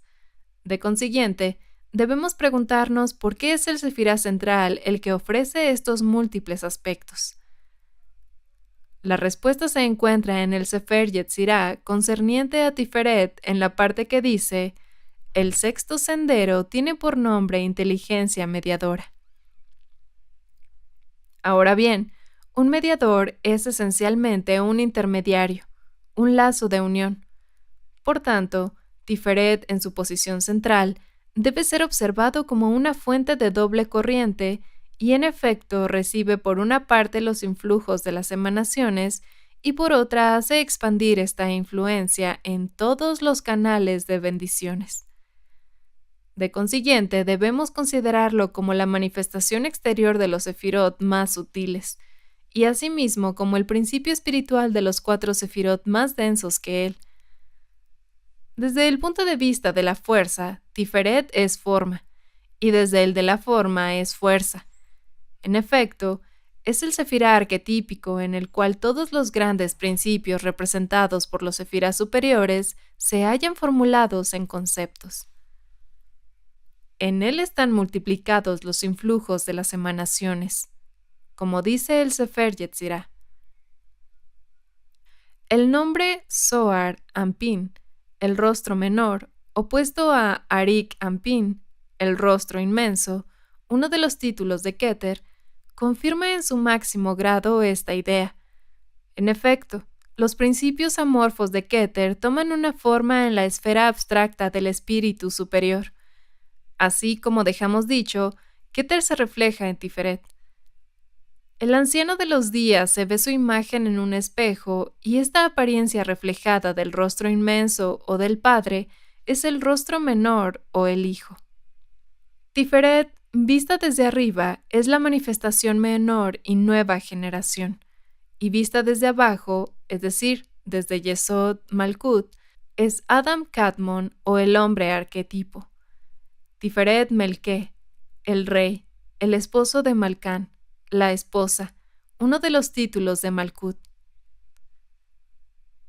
De consiguiente, debemos preguntarnos por qué es el sefirá central el que ofrece estos múltiples aspectos. La respuesta se encuentra en el Sefer Yetzirah concerniente a Tiferet en la parte que dice: el sexto sendero tiene por nombre inteligencia mediadora. Ahora bien, un mediador es esencialmente un intermediario, un lazo de unión. Por tanto, Tiferet en su posición central debe ser observado como una fuente de doble corriente y en efecto recibe por una parte los influjos de las emanaciones y por otra hace expandir esta influencia en todos los canales de bendiciones. De consiguiente, debemos considerarlo como la manifestación exterior de los sefirot más sutiles, y asimismo como el principio espiritual de los 4 sefirot más densos que él. Desde el punto de vista de la fuerza, Tiferet es forma, y desde el de la forma es fuerza. En efecto, es el sefirá arquetípico en el cual todos los grandes principios representados por los sefirás superiores se hallan formulados en conceptos. En él están multiplicados los influjos de las emanaciones, como dice el Sefer Yetzirah. El nombre Zohar Anpin, el rostro menor, opuesto a Arik Anpin, el rostro inmenso, uno de los títulos de Keter, confirma en su máximo grado esta idea. En efecto, los principios amorfos de Keter toman una forma en la esfera abstracta del espíritu superior. Así como dejamos dicho, Keter se refleja en Tiferet. El anciano de los días se ve su imagen en un espejo y esta apariencia reflejada del rostro inmenso o del Padre es el rostro menor o el Hijo. Tiferet, vista desde arriba, es la manifestación menor y nueva generación, y vista desde abajo, es decir, desde Yesod Malkut, es Adam Kadmon o el hombre arquetipo. Tiferet Melque, el rey, el esposo de Malcán, la esposa, uno de los títulos de Malkut.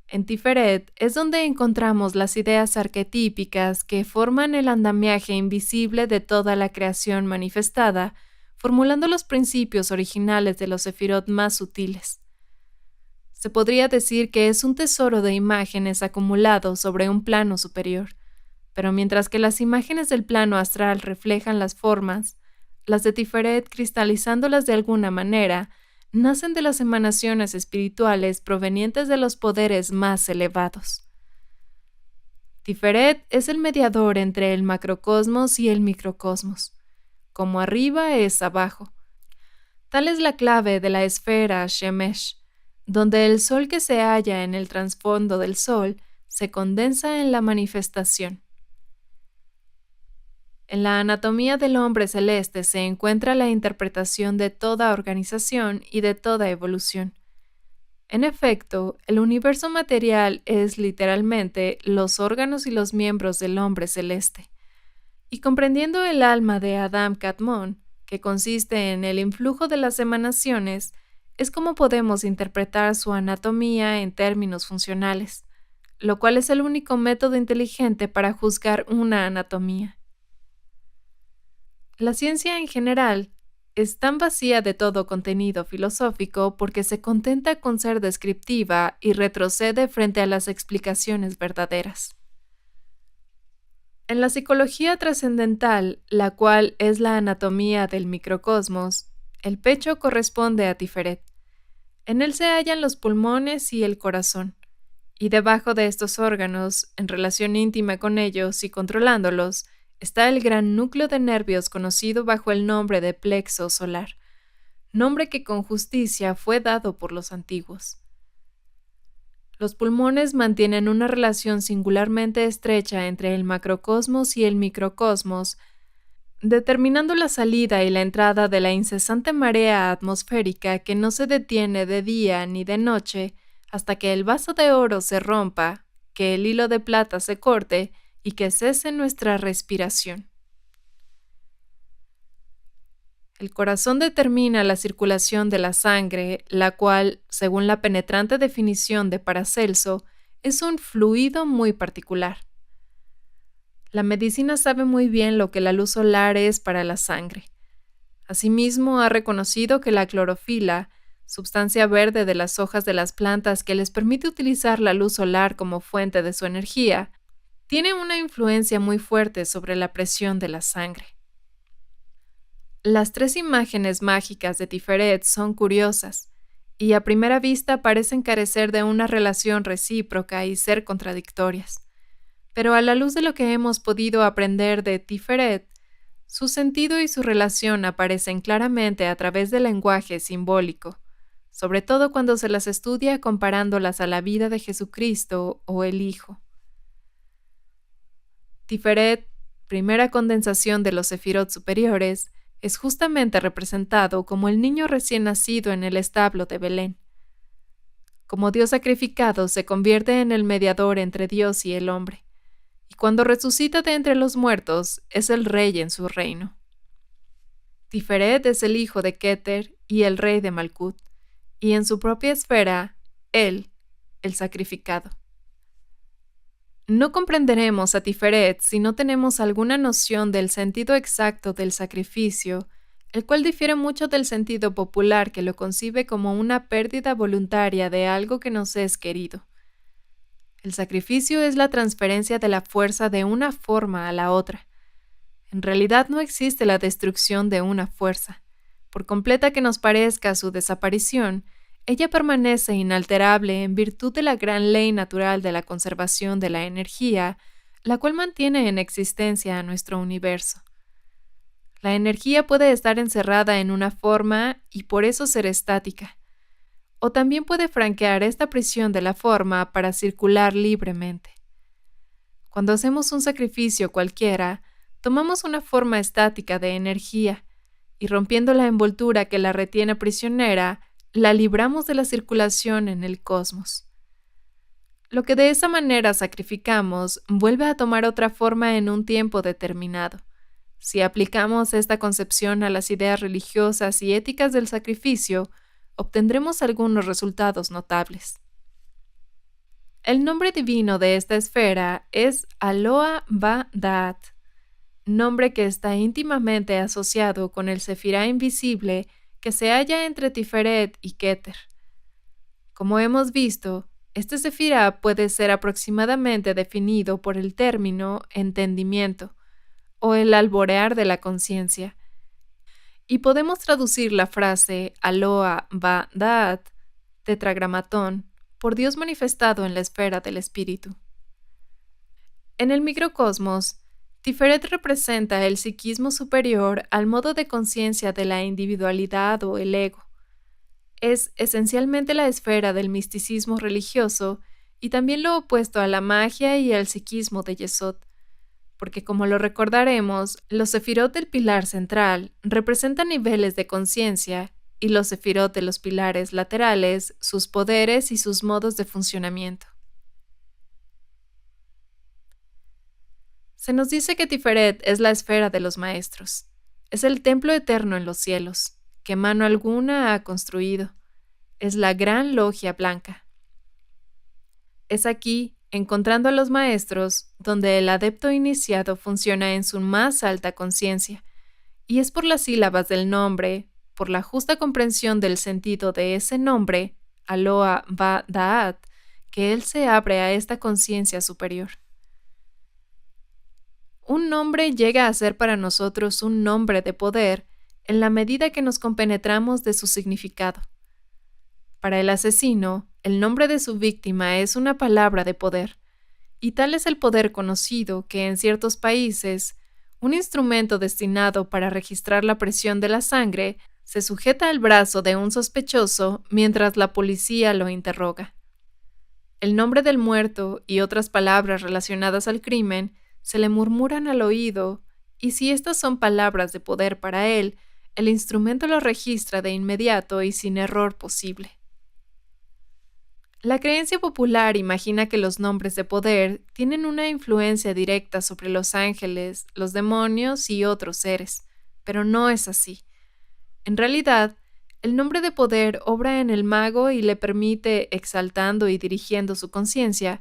En Tiferet es donde encontramos las ideas arquetípicas que forman el andamiaje invisible de toda la creación manifestada, formulando los principios originales de los sefirot más sutiles. Se podría decir que es un tesoro de imágenes acumulado sobre un plano superior, pero mientras que las imágenes del plano astral reflejan las formas, las de Tiferet, cristalizándolas de alguna manera, nacen de las emanaciones espirituales provenientes de los poderes más elevados. Tiferet es el mediador entre el macrocosmos y el microcosmos. Como arriba es abajo. Tal es la clave de la esfera Shemesh, donde el sol que se halla en el trasfondo del sol se condensa en la manifestación. En la anatomía del hombre celeste se encuentra la interpretación de toda organización y de toda evolución. En efecto, el universo material es literalmente los órganos y los miembros del hombre celeste. Y comprendiendo el alma de Adam Kadmon, que consiste en el influjo de las emanaciones, es como podemos interpretar su anatomía en términos funcionales, lo cual es el único método inteligente para juzgar una anatomía. La ciencia en general es tan vacía de todo contenido filosófico porque se contenta con ser descriptiva y retrocede frente a las explicaciones verdaderas. En la psicología trascendental, la cual es la anatomía del microcosmos, el pecho corresponde a Tiferet. En él se hallan los pulmones y el corazón, y debajo de estos órganos, en relación íntima con ellos y controlándolos, está el gran núcleo de nervios conocido bajo el nombre de plexo solar, nombre que con justicia fue dado por los antiguos. Los pulmones mantienen una relación singularmente estrecha entre el macrocosmos y el microcosmos, determinando la salida y la entrada de la incesante marea atmosférica que no se detiene de día ni de noche hasta que el vaso de oro se rompa, que el hilo de plata se corte y que cese nuestra respiración. El corazón determina la circulación de la sangre, la cual, según la penetrante definición de Paracelso, es un fluido muy particular. La medicina sabe muy bien lo que la luz solar es para la sangre. Asimismo, ha reconocido que la clorofila, sustancia verde de las hojas de las plantas que les permite utilizar la luz solar como fuente de su energía, tiene una influencia muy fuerte sobre la presión de la sangre. Las tres imágenes mágicas de Tiferet son curiosas, y a primera vista parecen carecer de una relación recíproca y ser contradictorias. Pero a la luz de lo que hemos podido aprender de Tiferet, su sentido y su relación aparecen claramente a través del lenguaje simbólico, sobre todo cuando se las estudia comparándolas a la vida de Jesucristo o el Hijo. Tiferet, primera condensación de los sefirot superiores, es justamente representado como el niño recién nacido en el establo de Belén. Como Dios sacrificado, se convierte en el mediador entre Dios y el hombre, y cuando resucita de entre los muertos, es el rey en su reino. Tiferet es el hijo de Keter y el rey de Malkut, y en su propia esfera, él, el sacrificado. No comprenderemos a Tiferet si no tenemos alguna noción del sentido exacto del sacrificio, el cual difiere mucho del sentido popular que lo concibe como una pérdida voluntaria de algo que nos es querido. El sacrificio es la transferencia de la fuerza de una forma a la otra. En realidad no existe la destrucción de una fuerza. Por completa que nos parezca su desaparición, ella permanece inalterable en virtud de la gran ley natural de la conservación de la energía, la cual mantiene en existencia a nuestro universo. La energía puede estar encerrada en una forma y por eso ser estática, o también puede franquear esta prisión de la forma para circular libremente. Cuando hacemos un sacrificio cualquiera, tomamos una forma estática de energía y rompiendo la envoltura que la retiene prisionera, la libramos de la circulación en el cosmos. Lo que de esa manera sacrificamos vuelve a tomar otra forma en un tiempo determinado. Si aplicamos esta concepción a las ideas religiosas y éticas del sacrificio, obtendremos algunos resultados notables. El nombre divino de esta esfera es Aloha Ba Da'at, nombre que está íntimamente asociado con el Sefirá invisible que se halla entre Tiferet y Keter. Como hemos visto, este Sefirá puede ser aproximadamente definido por el término entendimiento o el alborear de la conciencia, y podemos traducir la frase Aloha Ba Da'at, tetragramatón, por Dios manifestado en la esfera del espíritu. En el microcosmos, Tiferet representa el psiquismo superior al modo de conciencia de la individualidad o el ego. Es esencialmente la esfera del misticismo religioso y también lo opuesto a la magia y al psiquismo de Yesod, porque como lo recordaremos, los sefirot del pilar central representan niveles de conciencia y los sefirot de los pilares laterales, sus poderes y sus modos de funcionamiento. Se nos dice que Tiferet es la esfera de los maestros, es el templo eterno en los cielos, que mano alguna ha construido, es la gran logia blanca. Es aquí, encontrando a los maestros, donde el adepto iniciado funciona en su más alta conciencia, y es por las sílabas del nombre, por la justa comprensión del sentido de ese nombre, Aloha Ba Da'at, que él se abre a esta conciencia superior. Un nombre llega a ser para nosotros un nombre de poder en la medida que nos compenetramos de su significado. Para el asesino, el nombre de su víctima es una palabra de poder, y tal es el poder conocido que en ciertos países, un instrumento destinado para registrar la presión de la sangre se sujeta al brazo de un sospechoso mientras la policía lo interroga. El nombre del muerto y otras palabras relacionadas al crimen se le murmuran al oído, y si estas son palabras de poder para él, el instrumento lo registra de inmediato y sin error posible. La creencia popular imagina que los nombres de poder tienen una influencia directa sobre los ángeles, los demonios y otros seres, pero no es así. En realidad, el nombre de poder obra en el mago y le permite, exaltando y dirigiendo su conciencia,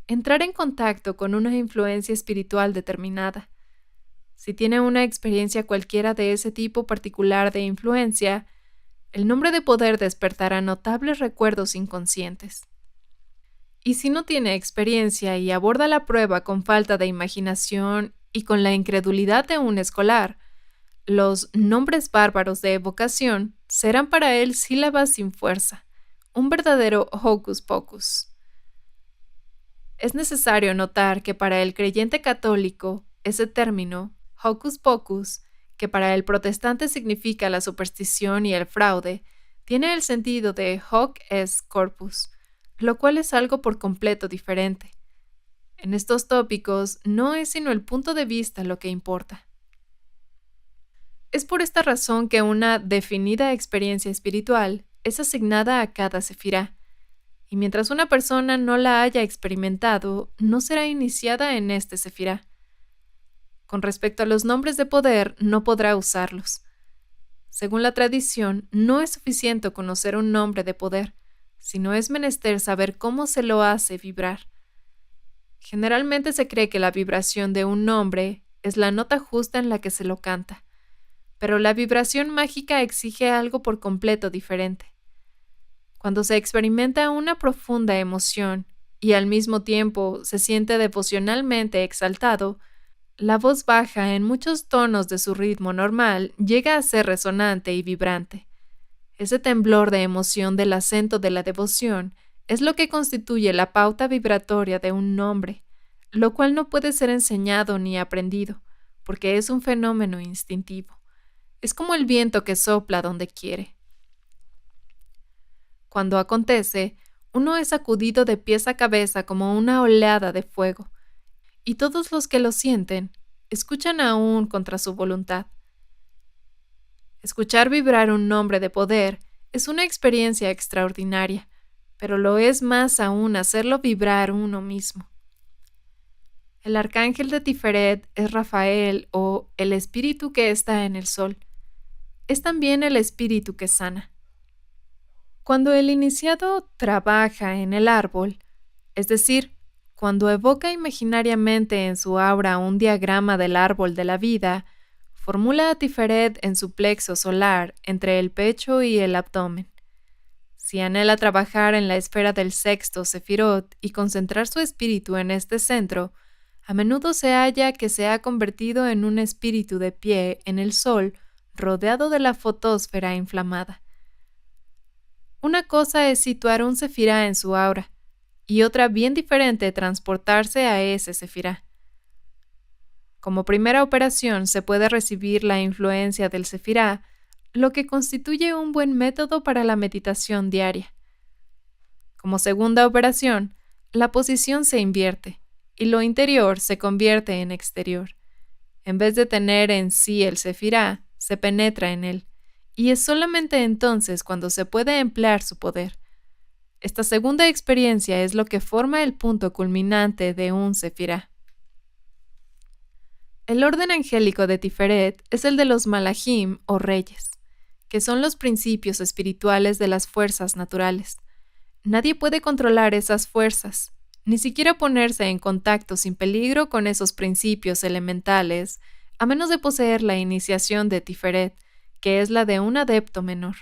entrar en contacto con una influencia espiritual determinada. Si tiene una experiencia cualquiera de ese tipo particular de influencia, el nombre de poder despertará notables recuerdos inconscientes. Y si no tiene experiencia y aborda la prueba con falta de imaginación y con la incredulidad de un escolar, los nombres bárbaros de evocación serán para él sílabas sin fuerza, un verdadero hocus pocus. Es necesario notar que para el creyente católico, ese término, hocus pocus, que para el protestante significa la superstición y el fraude, tiene el sentido de hoc es corpus, lo cual es algo por completo diferente. En estos tópicos no es sino el punto de vista lo que importa. Es por esta razón que una definida experiencia espiritual es asignada a cada sefirá, y mientras una persona no la haya experimentado, no será iniciada en este sefirá. Con respecto a los nombres de poder, no podrá usarlos. Según la tradición, no es suficiente conocer un nombre de poder, sino es menester saber cómo se lo hace vibrar. Generalmente se cree que la vibración de un nombre es la nota justa en la que se lo canta, pero la vibración mágica exige algo por completo diferente. Cuando se experimenta una profunda emoción y al mismo tiempo se siente devocionalmente exaltado, la voz baja en muchos tonos de su ritmo normal llega a ser resonante y vibrante. Ese temblor de emoción del acento de la devoción es lo que constituye la pauta vibratoria de un nombre, lo cual no puede ser enseñado ni aprendido, porque es un fenómeno instintivo. Es como el viento que sopla donde quiere. Cuando acontece, uno es sacudido de pies a cabeza como una oleada de fuego, y todos los que lo sienten escuchan aún contra su voluntad. Escuchar vibrar un nombre de poder es una experiencia extraordinaria, pero lo es más aún hacerlo vibrar uno mismo. El arcángel de Tiferet es Rafael o el espíritu que está en el sol. Es también el espíritu que sana. Cuando el iniciado trabaja en el árbol, es decir, cuando evoca imaginariamente en su aura un diagrama del árbol de la vida, formula a Tiferet en su plexo solar entre el pecho y el abdomen. Si anhela trabajar en la esfera del sexto Sefirot y concentrar su espíritu en este centro, a menudo se halla que se ha convertido en un espíritu de pie en el sol, rodeado de la fotósfera inflamada. Una cosa es situar un sefirá en su aura, y otra bien diferente transportarse a ese sefirá. Como primera operación se puede recibir la influencia del sefirá, lo que constituye un buen método para la meditación diaria. Como segunda operación, la posición se invierte, y lo interior se convierte en exterior. En vez de tener en sí el sefirá, se penetra en él, y es solamente entonces cuando se puede emplear su poder. Esta segunda experiencia es lo que forma el punto culminante de un sefirá. El orden angélico de Tiferet es el de los malajim o reyes, que son los principios espirituales de las fuerzas naturales. Nadie puede controlar esas fuerzas, ni siquiera ponerse en contacto sin peligro con esos principios elementales, a menos de poseer la iniciación de Tiferet, que es la de un adepto menor.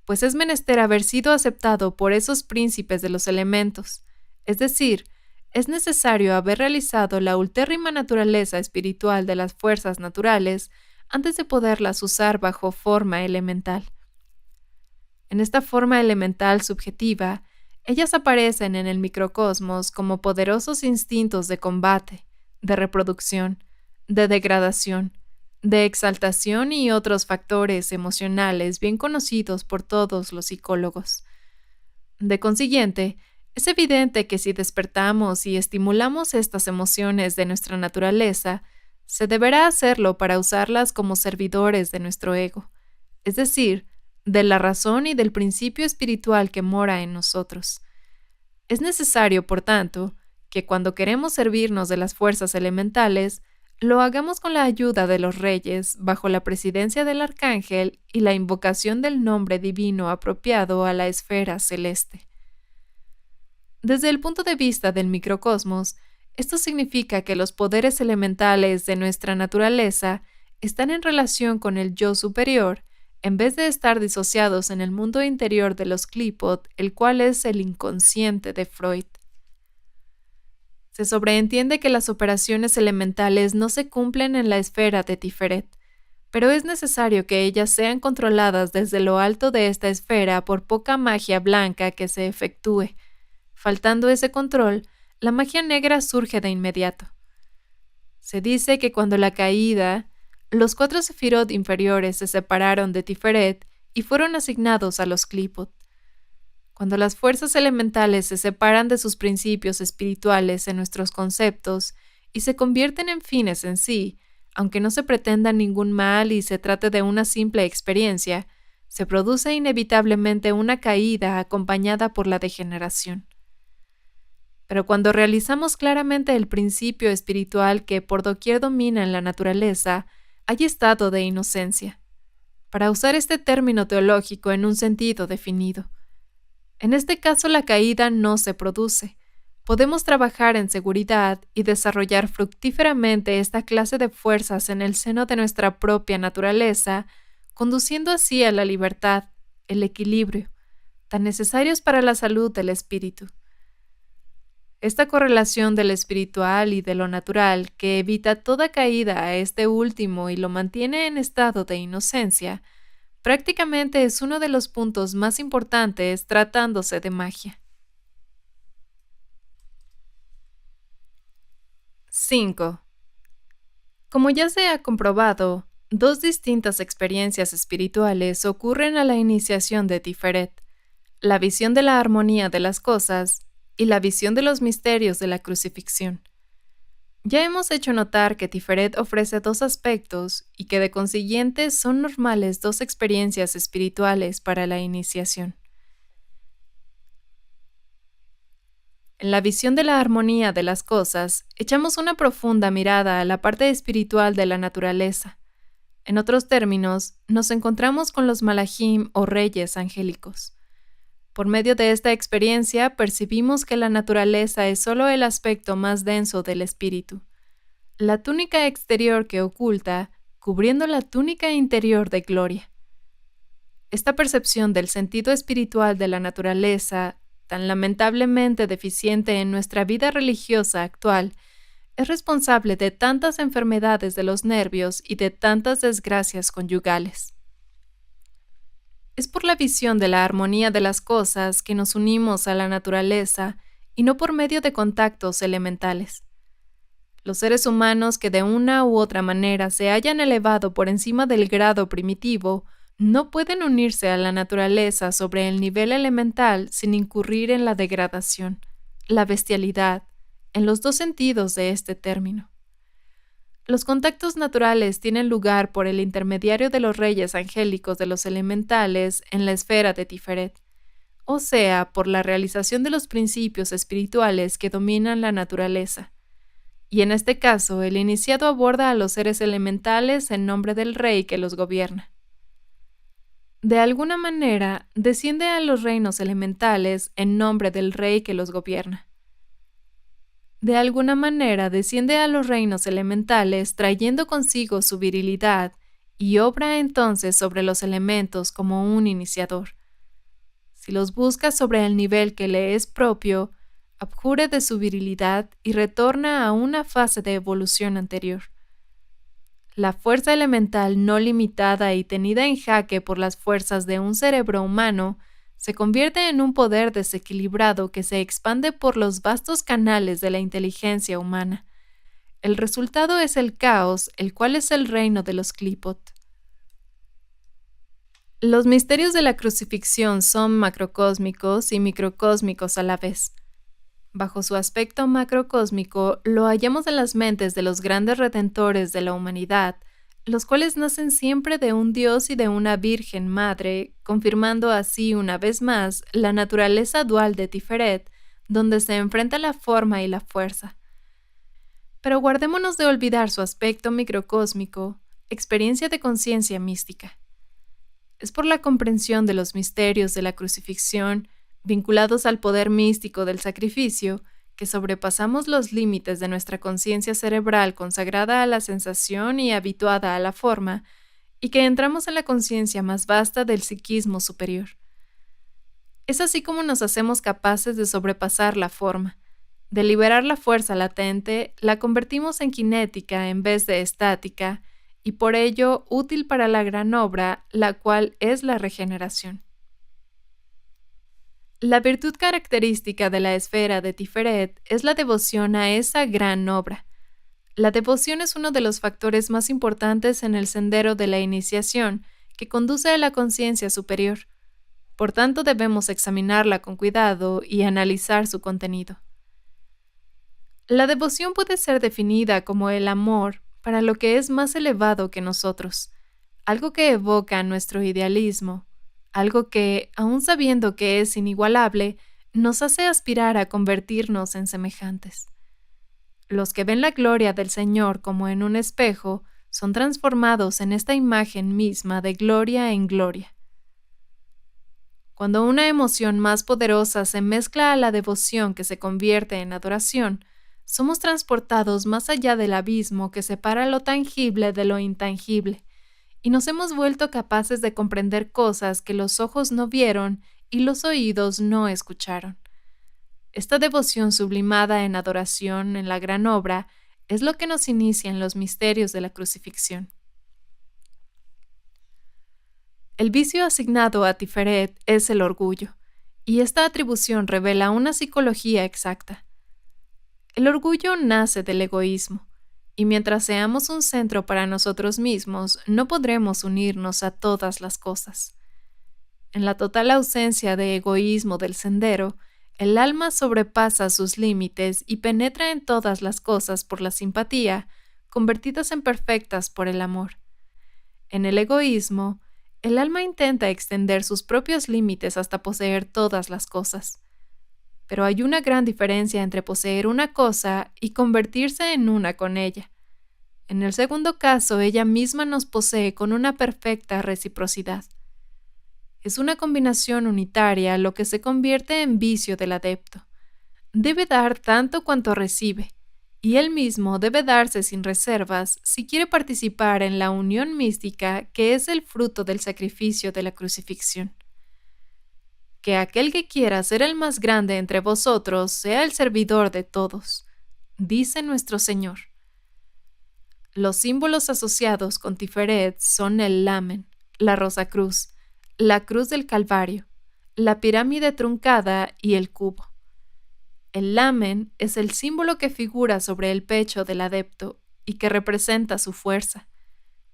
Pues es menester haber sido aceptado por esos príncipes de los elementos, es decir, es necesario haber realizado la ultérrima naturaleza espiritual de las fuerzas naturales antes de poderlas usar bajo forma elemental. En esta forma elemental subjetiva, ellas aparecen en el microcosmos como poderosos instintos de combate, de reproducción, de degradación, de exaltación y otros factores emocionales bien conocidos por todos los psicólogos. De consiguiente, es evidente que si despertamos y estimulamos estas emociones de nuestra naturaleza, se deberá hacerlo para usarlas como servidores de nuestro ego, es decir, de la razón y del principio espiritual que mora en nosotros. Es necesario, por tanto, que cuando queremos servirnos de las fuerzas elementales, lo hagamos con la ayuda de los reyes, bajo la presidencia del arcángel y la invocación del nombre divino apropiado a la esfera celeste. Desde el punto de vista del microcosmos, esto significa que los poderes elementales de nuestra naturaleza están en relación con el yo superior, en vez de estar disociados en el mundo interior de los Qliphoth, el cual es el inconsciente de Freud. Se sobreentiende que las operaciones elementales no se cumplen en la esfera de Tiferet, pero es necesario que ellas sean controladas desde lo alto de esta esfera por poca magia blanca que se efectúe. Faltando ese control, la magia negra surge de inmediato. Se dice que cuando la caída, los 4 sefirot inferiores se separaron de Tiferet y fueron asignados a los Qliphoth. Cuando las fuerzas elementales se separan de sus principios espirituales en nuestros conceptos y se convierten en fines en sí, aunque no se pretenda ningún mal y se trate de una simple experiencia, se produce inevitablemente una caída acompañada por la degeneración. Pero cuando realizamos claramente el principio espiritual que por doquier domina en la naturaleza, hay estado de inocencia, para usar este término teológico en un sentido definido. En este caso la caída no se produce. Podemos trabajar en seguridad y desarrollar fructíferamente esta clase de fuerzas en el seno de nuestra propia naturaleza, conduciendo así a la libertad, el equilibrio, tan necesarios para la salud del espíritu. Esta correlación del espiritual y de lo natural, que evita toda caída a este último y lo mantiene en estado de inocencia, prácticamente es uno de los puntos más importantes tratándose de magia. 5. Como ya se ha comprobado, dos distintas experiencias espirituales ocurren a la iniciación de Tiferet: la visión de la armonía de las cosas y la visión de los misterios de la crucifixión. Ya hemos hecho notar que Tiferet ofrece dos aspectos y que de consiguiente son normales dos experiencias espirituales para la iniciación. En la visión de la armonía de las cosas, echamos una profunda mirada a la parte espiritual de la naturaleza. En otros términos, nos encontramos con los malajim o reyes angélicos. Por medio de esta experiencia, percibimos que la naturaleza es solo el aspecto más denso del espíritu, la túnica exterior que oculta, cubriendo la túnica interior de gloria. Esta percepción del sentido espiritual de la naturaleza, tan lamentablemente deficiente en nuestra vida religiosa actual, es responsable de tantas enfermedades de los nervios y de tantas desgracias conyugales. Es por la visión de la armonía de las cosas que nos unimos a la naturaleza y no por medio de contactos elementales. Los seres humanos que de una u otra manera se hayan elevado por encima del grado primitivo no pueden unirse a la naturaleza sobre el nivel elemental sin incurrir en la degradación, la bestialidad, en los dos sentidos de este término. Los contactos naturales tienen lugar por el intermediario de los reyes angélicos de los elementales en la esfera de Tiferet, o sea, por la realización de los principios espirituales que dominan la naturaleza. Y en este caso, el iniciado aborda a los seres elementales en nombre del rey que los gobierna. De alguna manera, desciende a los reinos elementales en nombre del rey que los gobierna. De alguna manera desciende a los reinos elementales trayendo consigo su virilidad y obra entonces sobre los elementos como un iniciador. Si los busca sobre el nivel que le es propio, abjure de su virilidad y retorna a una fase de evolución anterior. La fuerza elemental no limitada y tenida en jaque por las fuerzas de un cerebro humano se convierte en un poder desequilibrado que se expande por los vastos canales de la inteligencia humana. El resultado es el caos, el cual es el reino de los Klipot. Los misterios de la crucifixión son macrocósmicos y microcósmicos a la vez. Bajo su aspecto macrocósmico, lo hallamos en las mentes de los grandes redentores de la humanidad, los cuales nacen siempre de un Dios y de una Virgen Madre, confirmando así una vez más la naturaleza dual de Tiferet, donde se enfrenta la forma y la fuerza. Pero guardémonos de olvidar su aspecto microcósmico, experiencia de conciencia mística. Es por la comprensión de los misterios de la crucifixión, vinculados al poder místico del sacrificio, que sobrepasamos los límites de nuestra conciencia cerebral consagrada a la sensación y habituada a la forma, y que entramos en la conciencia más vasta del psiquismo superior. Es así como nos hacemos capaces de sobrepasar la forma. De liberar la fuerza latente, la convertimos en cinética en vez de estática, y por ello útil para la gran obra, la cual es la regeneración. La virtud característica de la esfera de Tiferet es la devoción a esa gran obra. La devoción es uno de los factores más importantes en el sendero de la iniciación que conduce a la conciencia superior. Por tanto, debemos examinarla con cuidado y analizar su contenido. La devoción puede ser definida como el amor para lo que es más elevado que nosotros, algo que evoca nuestro idealismo, algo que, aun sabiendo que es inigualable, nos hace aspirar a convertirnos en semejantes. Los que ven la gloria del Señor como en un espejo son transformados en esta imagen misma de gloria en gloria. Cuando una emoción más poderosa se mezcla a la devoción que se convierte en adoración, somos transportados más allá del abismo que separa lo tangible de lo intangible, y nos hemos vuelto capaces de comprender cosas que los ojos no vieron y los oídos no escucharon. Esta devoción sublimada en adoración en la gran obra es lo que nos inicia en los misterios de la crucifixión. El vicio asignado a Tiferet es el orgullo, y esta atribución revela una psicología exacta. El orgullo nace del egoísmo, y mientras seamos un centro para nosotros mismos, no podremos unirnos a todas las cosas. En la total ausencia de egoísmo del sendero, el alma sobrepasa sus límites y penetra en todas las cosas por la simpatía, convertidas en perfectas por el amor. En el egoísmo, el alma intenta extender sus propios límites hasta poseer todas las cosas. Pero hay una gran diferencia entre poseer una cosa y convertirse en una con ella. En el segundo caso, ella misma nos posee con una perfecta reciprocidad. Es una combinación unitaria lo que se convierte en vicio del adepto. Debe dar tanto cuanto recibe, y él mismo debe darse sin reservas si quiere participar en la unión mística que es el fruto del sacrificio de la crucifixión. Que aquel que quiera ser el más grande entre vosotros sea el servidor de todos, dice nuestro Señor. Los símbolos asociados con Tiferet son el lamen, la Rosacruz, la cruz del Calvario, la pirámide truncada y el cubo. El lamen es el símbolo que figura sobre el pecho del adepto y que representa su fuerza.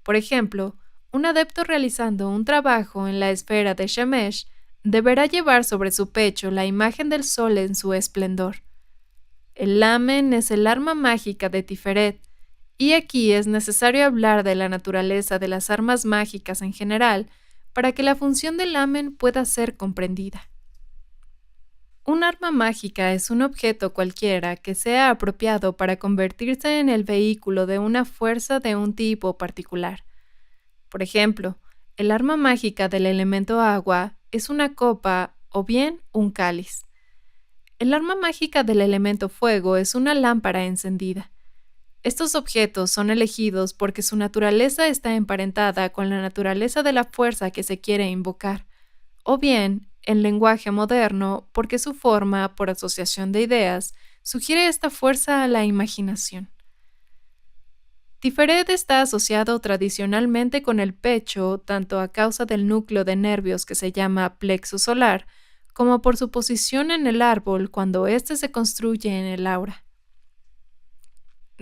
Por ejemplo, un adepto realizando un trabajo en la esfera de Shemesh deberá llevar sobre su pecho la imagen del sol en su esplendor. El lamen es el arma mágica de Tiferet, y aquí es necesario hablar de la naturaleza de las armas mágicas en general para que la función del lamen pueda ser comprendida. Un arma mágica es un objeto cualquiera que sea apropiado para convertirse en el vehículo de una fuerza de un tipo particular. Por ejemplo, el arma mágica del elemento agua es una copa o bien un cáliz. El arma mágica del elemento fuego es una lámpara encendida. Estos objetos son elegidos porque su naturaleza está emparentada con la naturaleza de la fuerza que se quiere invocar, o bien, en lenguaje moderno, porque su forma, por asociación de ideas, sugiere esta fuerza a la imaginación. Tiferet está asociado tradicionalmente con el pecho, tanto a causa del núcleo de nervios que se llama plexo solar, como por su posición en el árbol cuando éste se construye en el aura.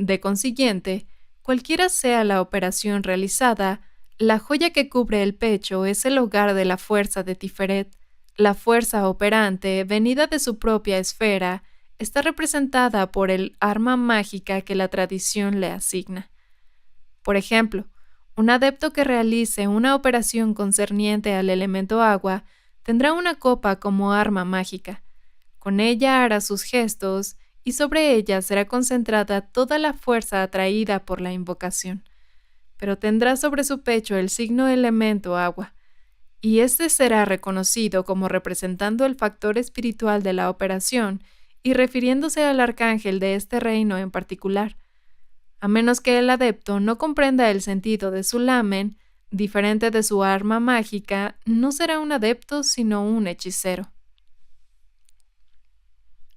De consiguiente, cualquiera sea la operación realizada, la joya que cubre el pecho es el hogar de la fuerza de Tiferet. La fuerza operante, venida de su propia esfera, está representada por el arma mágica que la tradición le asigna. Por ejemplo, un adepto que realice una operación concerniente al elemento agua tendrá una copa como arma mágica. Con ella hará sus gestos y sobre ella será concentrada toda la fuerza atraída por la invocación. Pero tendrá sobre su pecho el signo elemento agua, y este será reconocido como representando el factor espiritual de la operación y refiriéndose al arcángel de este reino en particular. A menos que el adepto no comprenda el sentido de su lamen, diferente de su arma mágica, no será un adepto sino un hechicero.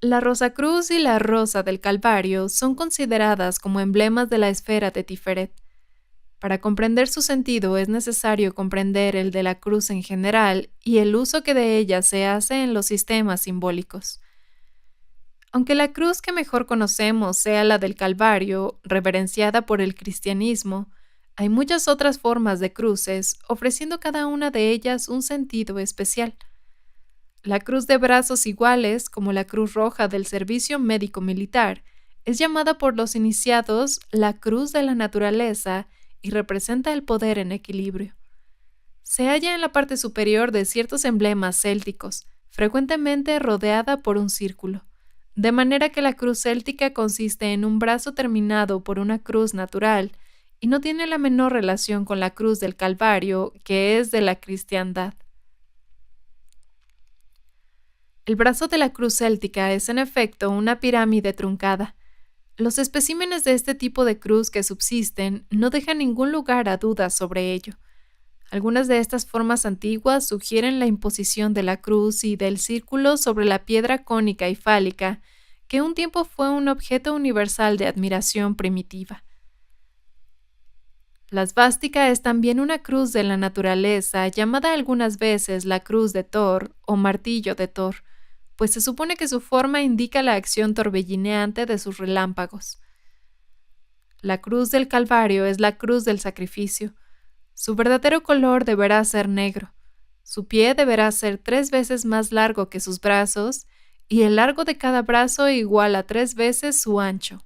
La Rosacruz y la Rosa del Calvario son consideradas como emblemas de la esfera de Tiferet. Para comprender su sentido es necesario comprender el de la cruz en general y el uso que de ella se hace en los sistemas simbólicos. Aunque la cruz que mejor conocemos sea la del Calvario, reverenciada por el cristianismo, hay muchas otras formas de cruces, ofreciendo cada una de ellas un sentido especial. La cruz de brazos iguales, como la Cruz Roja del Servicio Médico Militar, es llamada por los iniciados la cruz de la naturaleza y representa el poder en equilibrio. Se halla en la parte superior de ciertos emblemas célticos, frecuentemente rodeada por un círculo, de manera que la cruz céltica consiste en un brazo terminado por una cruz natural y no tiene la menor relación con la cruz del Calvario, que es de la cristiandad. El brazo de la cruz céltica es en efecto una pirámide truncada. Los especímenes de este tipo de cruz que subsisten no dejan ningún lugar a dudas sobre ello. Algunas de estas formas antiguas sugieren la imposición de la cruz y del círculo sobre la piedra cónica y fálica, que un tiempo fue un objeto universal de admiración primitiva. La svástica es también una cruz de la naturaleza, llamada algunas veces la cruz de Thor o martillo de Thor, pues se supone que su forma indica la acción torbellineante de sus relámpagos. La cruz del Calvario es la cruz del sacrificio. Su verdadero color deberá ser negro. Su pie deberá ser 3 veces más largo que sus brazos, y el largo de cada brazo igual a 3 veces su ancho.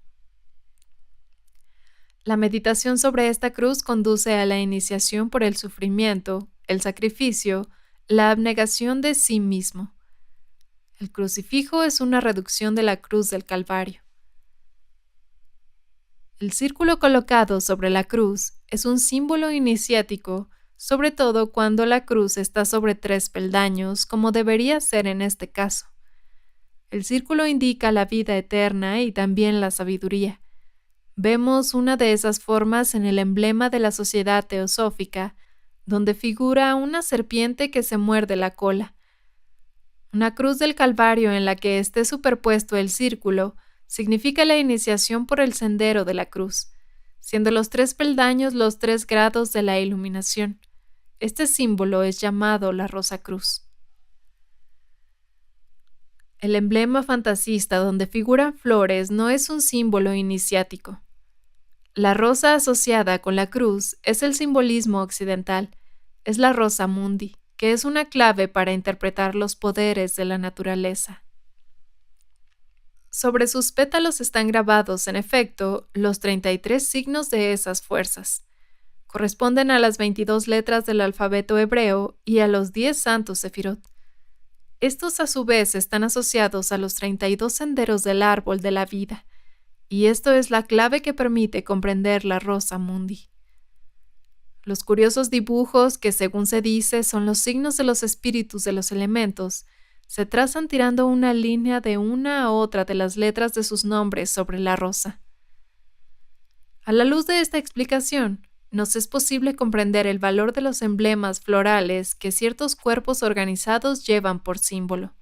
La meditación sobre esta cruz conduce a la iniciación por el sufrimiento, el sacrificio, la abnegación de sí mismo. El crucifijo es una reducción de la cruz del Calvario. El círculo colocado sobre la cruz es un símbolo iniciático, sobre todo cuando la cruz está sobre 3 peldaños, como debería ser en este caso. El círculo indica la vida eterna y también la sabiduría. Vemos una de esas formas en el emblema de la sociedad teosófica, donde figura una serpiente que se muerde la cola. Una cruz del Calvario en la que esté superpuesto el círculo significa la iniciación por el sendero de la cruz, siendo los 3 peldaños los 3 grados de la iluminación. Este símbolo es llamado la Rosa Cruz. El emblema fantasista donde figuran flores no es un símbolo iniciático. La rosa asociada con la cruz es el simbolismo occidental, es la rosa mundi, que es una clave para interpretar los poderes de la naturaleza. Sobre sus pétalos están grabados, en efecto, los 33 signos de esas fuerzas. Corresponden a las 22 letras del alfabeto hebreo y a los 10 santos sefirot. Estos a su vez están asociados a los 32 senderos del árbol de la vida, y esto es la clave que permite comprender la rosa mundi. Los curiosos dibujos, que según se dice son los signos de los espíritus de los elementos, se trazan tirando una línea de una a otra de las letras de sus nombres sobre la rosa. A la luz de esta explicación, nos es posible comprender el valor de los emblemas florales que ciertos cuerpos organizados llevan por símbolo.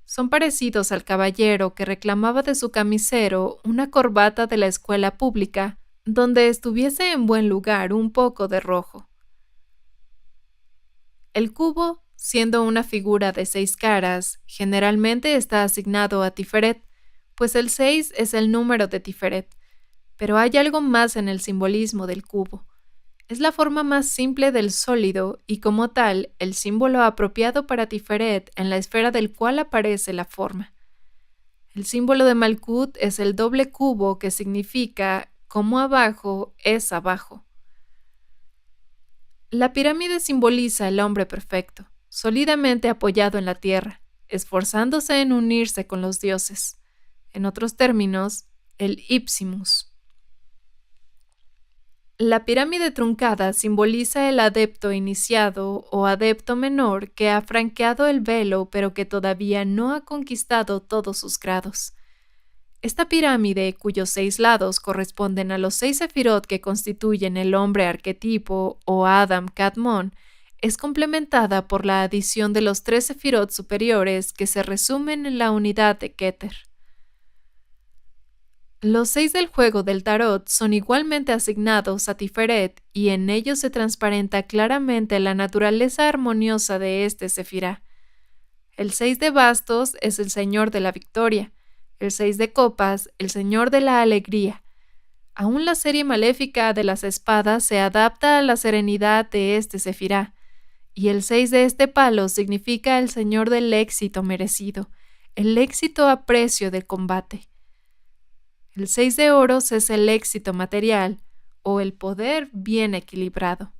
Son parecidos al caballero que reclamaba de su camisero una corbata de la escuela pública donde estuviese en buen lugar un poco de rojo. El cubo, siendo una figura de 6 caras, generalmente está asignado a Tiferet, pues el 6 es el número de Tiferet. Pero hay algo más en el simbolismo del cubo. Es la forma más simple del sólido y como tal el símbolo apropiado para Tiferet en la esfera del cual aparece la forma. El símbolo de Malkut es el doble cubo que significa como abajo es abajo. La pirámide simboliza el hombre perfecto, sólidamente apoyado en la tierra, esforzándose en unirse con los dioses. En otros términos, el Ipsimus. La pirámide truncada simboliza el adepto iniciado o adepto menor que ha franqueado el velo pero que todavía no ha conquistado todos sus grados. Esta pirámide, cuyos 6 lados corresponden a los 6 sefirot que constituyen el hombre arquetipo o Adam Kadmon, es complementada por la adición de los 3 sefirot superiores que se resumen en la unidad de Keter. Los 6 del juego del tarot son igualmente asignados a Tiferet y en ellos se transparenta claramente la naturaleza armoniosa de este sefirá. El 6 de bastos es el señor de la victoria, el 6 de copas, el señor de la alegría. Aún la serie maléfica de las espadas se adapta a la serenidad de este sefirá, y el 6 de este palo significa el señor del éxito merecido, el éxito a precio del combate. El 6 de oros es el éxito material o el poder bien equilibrado.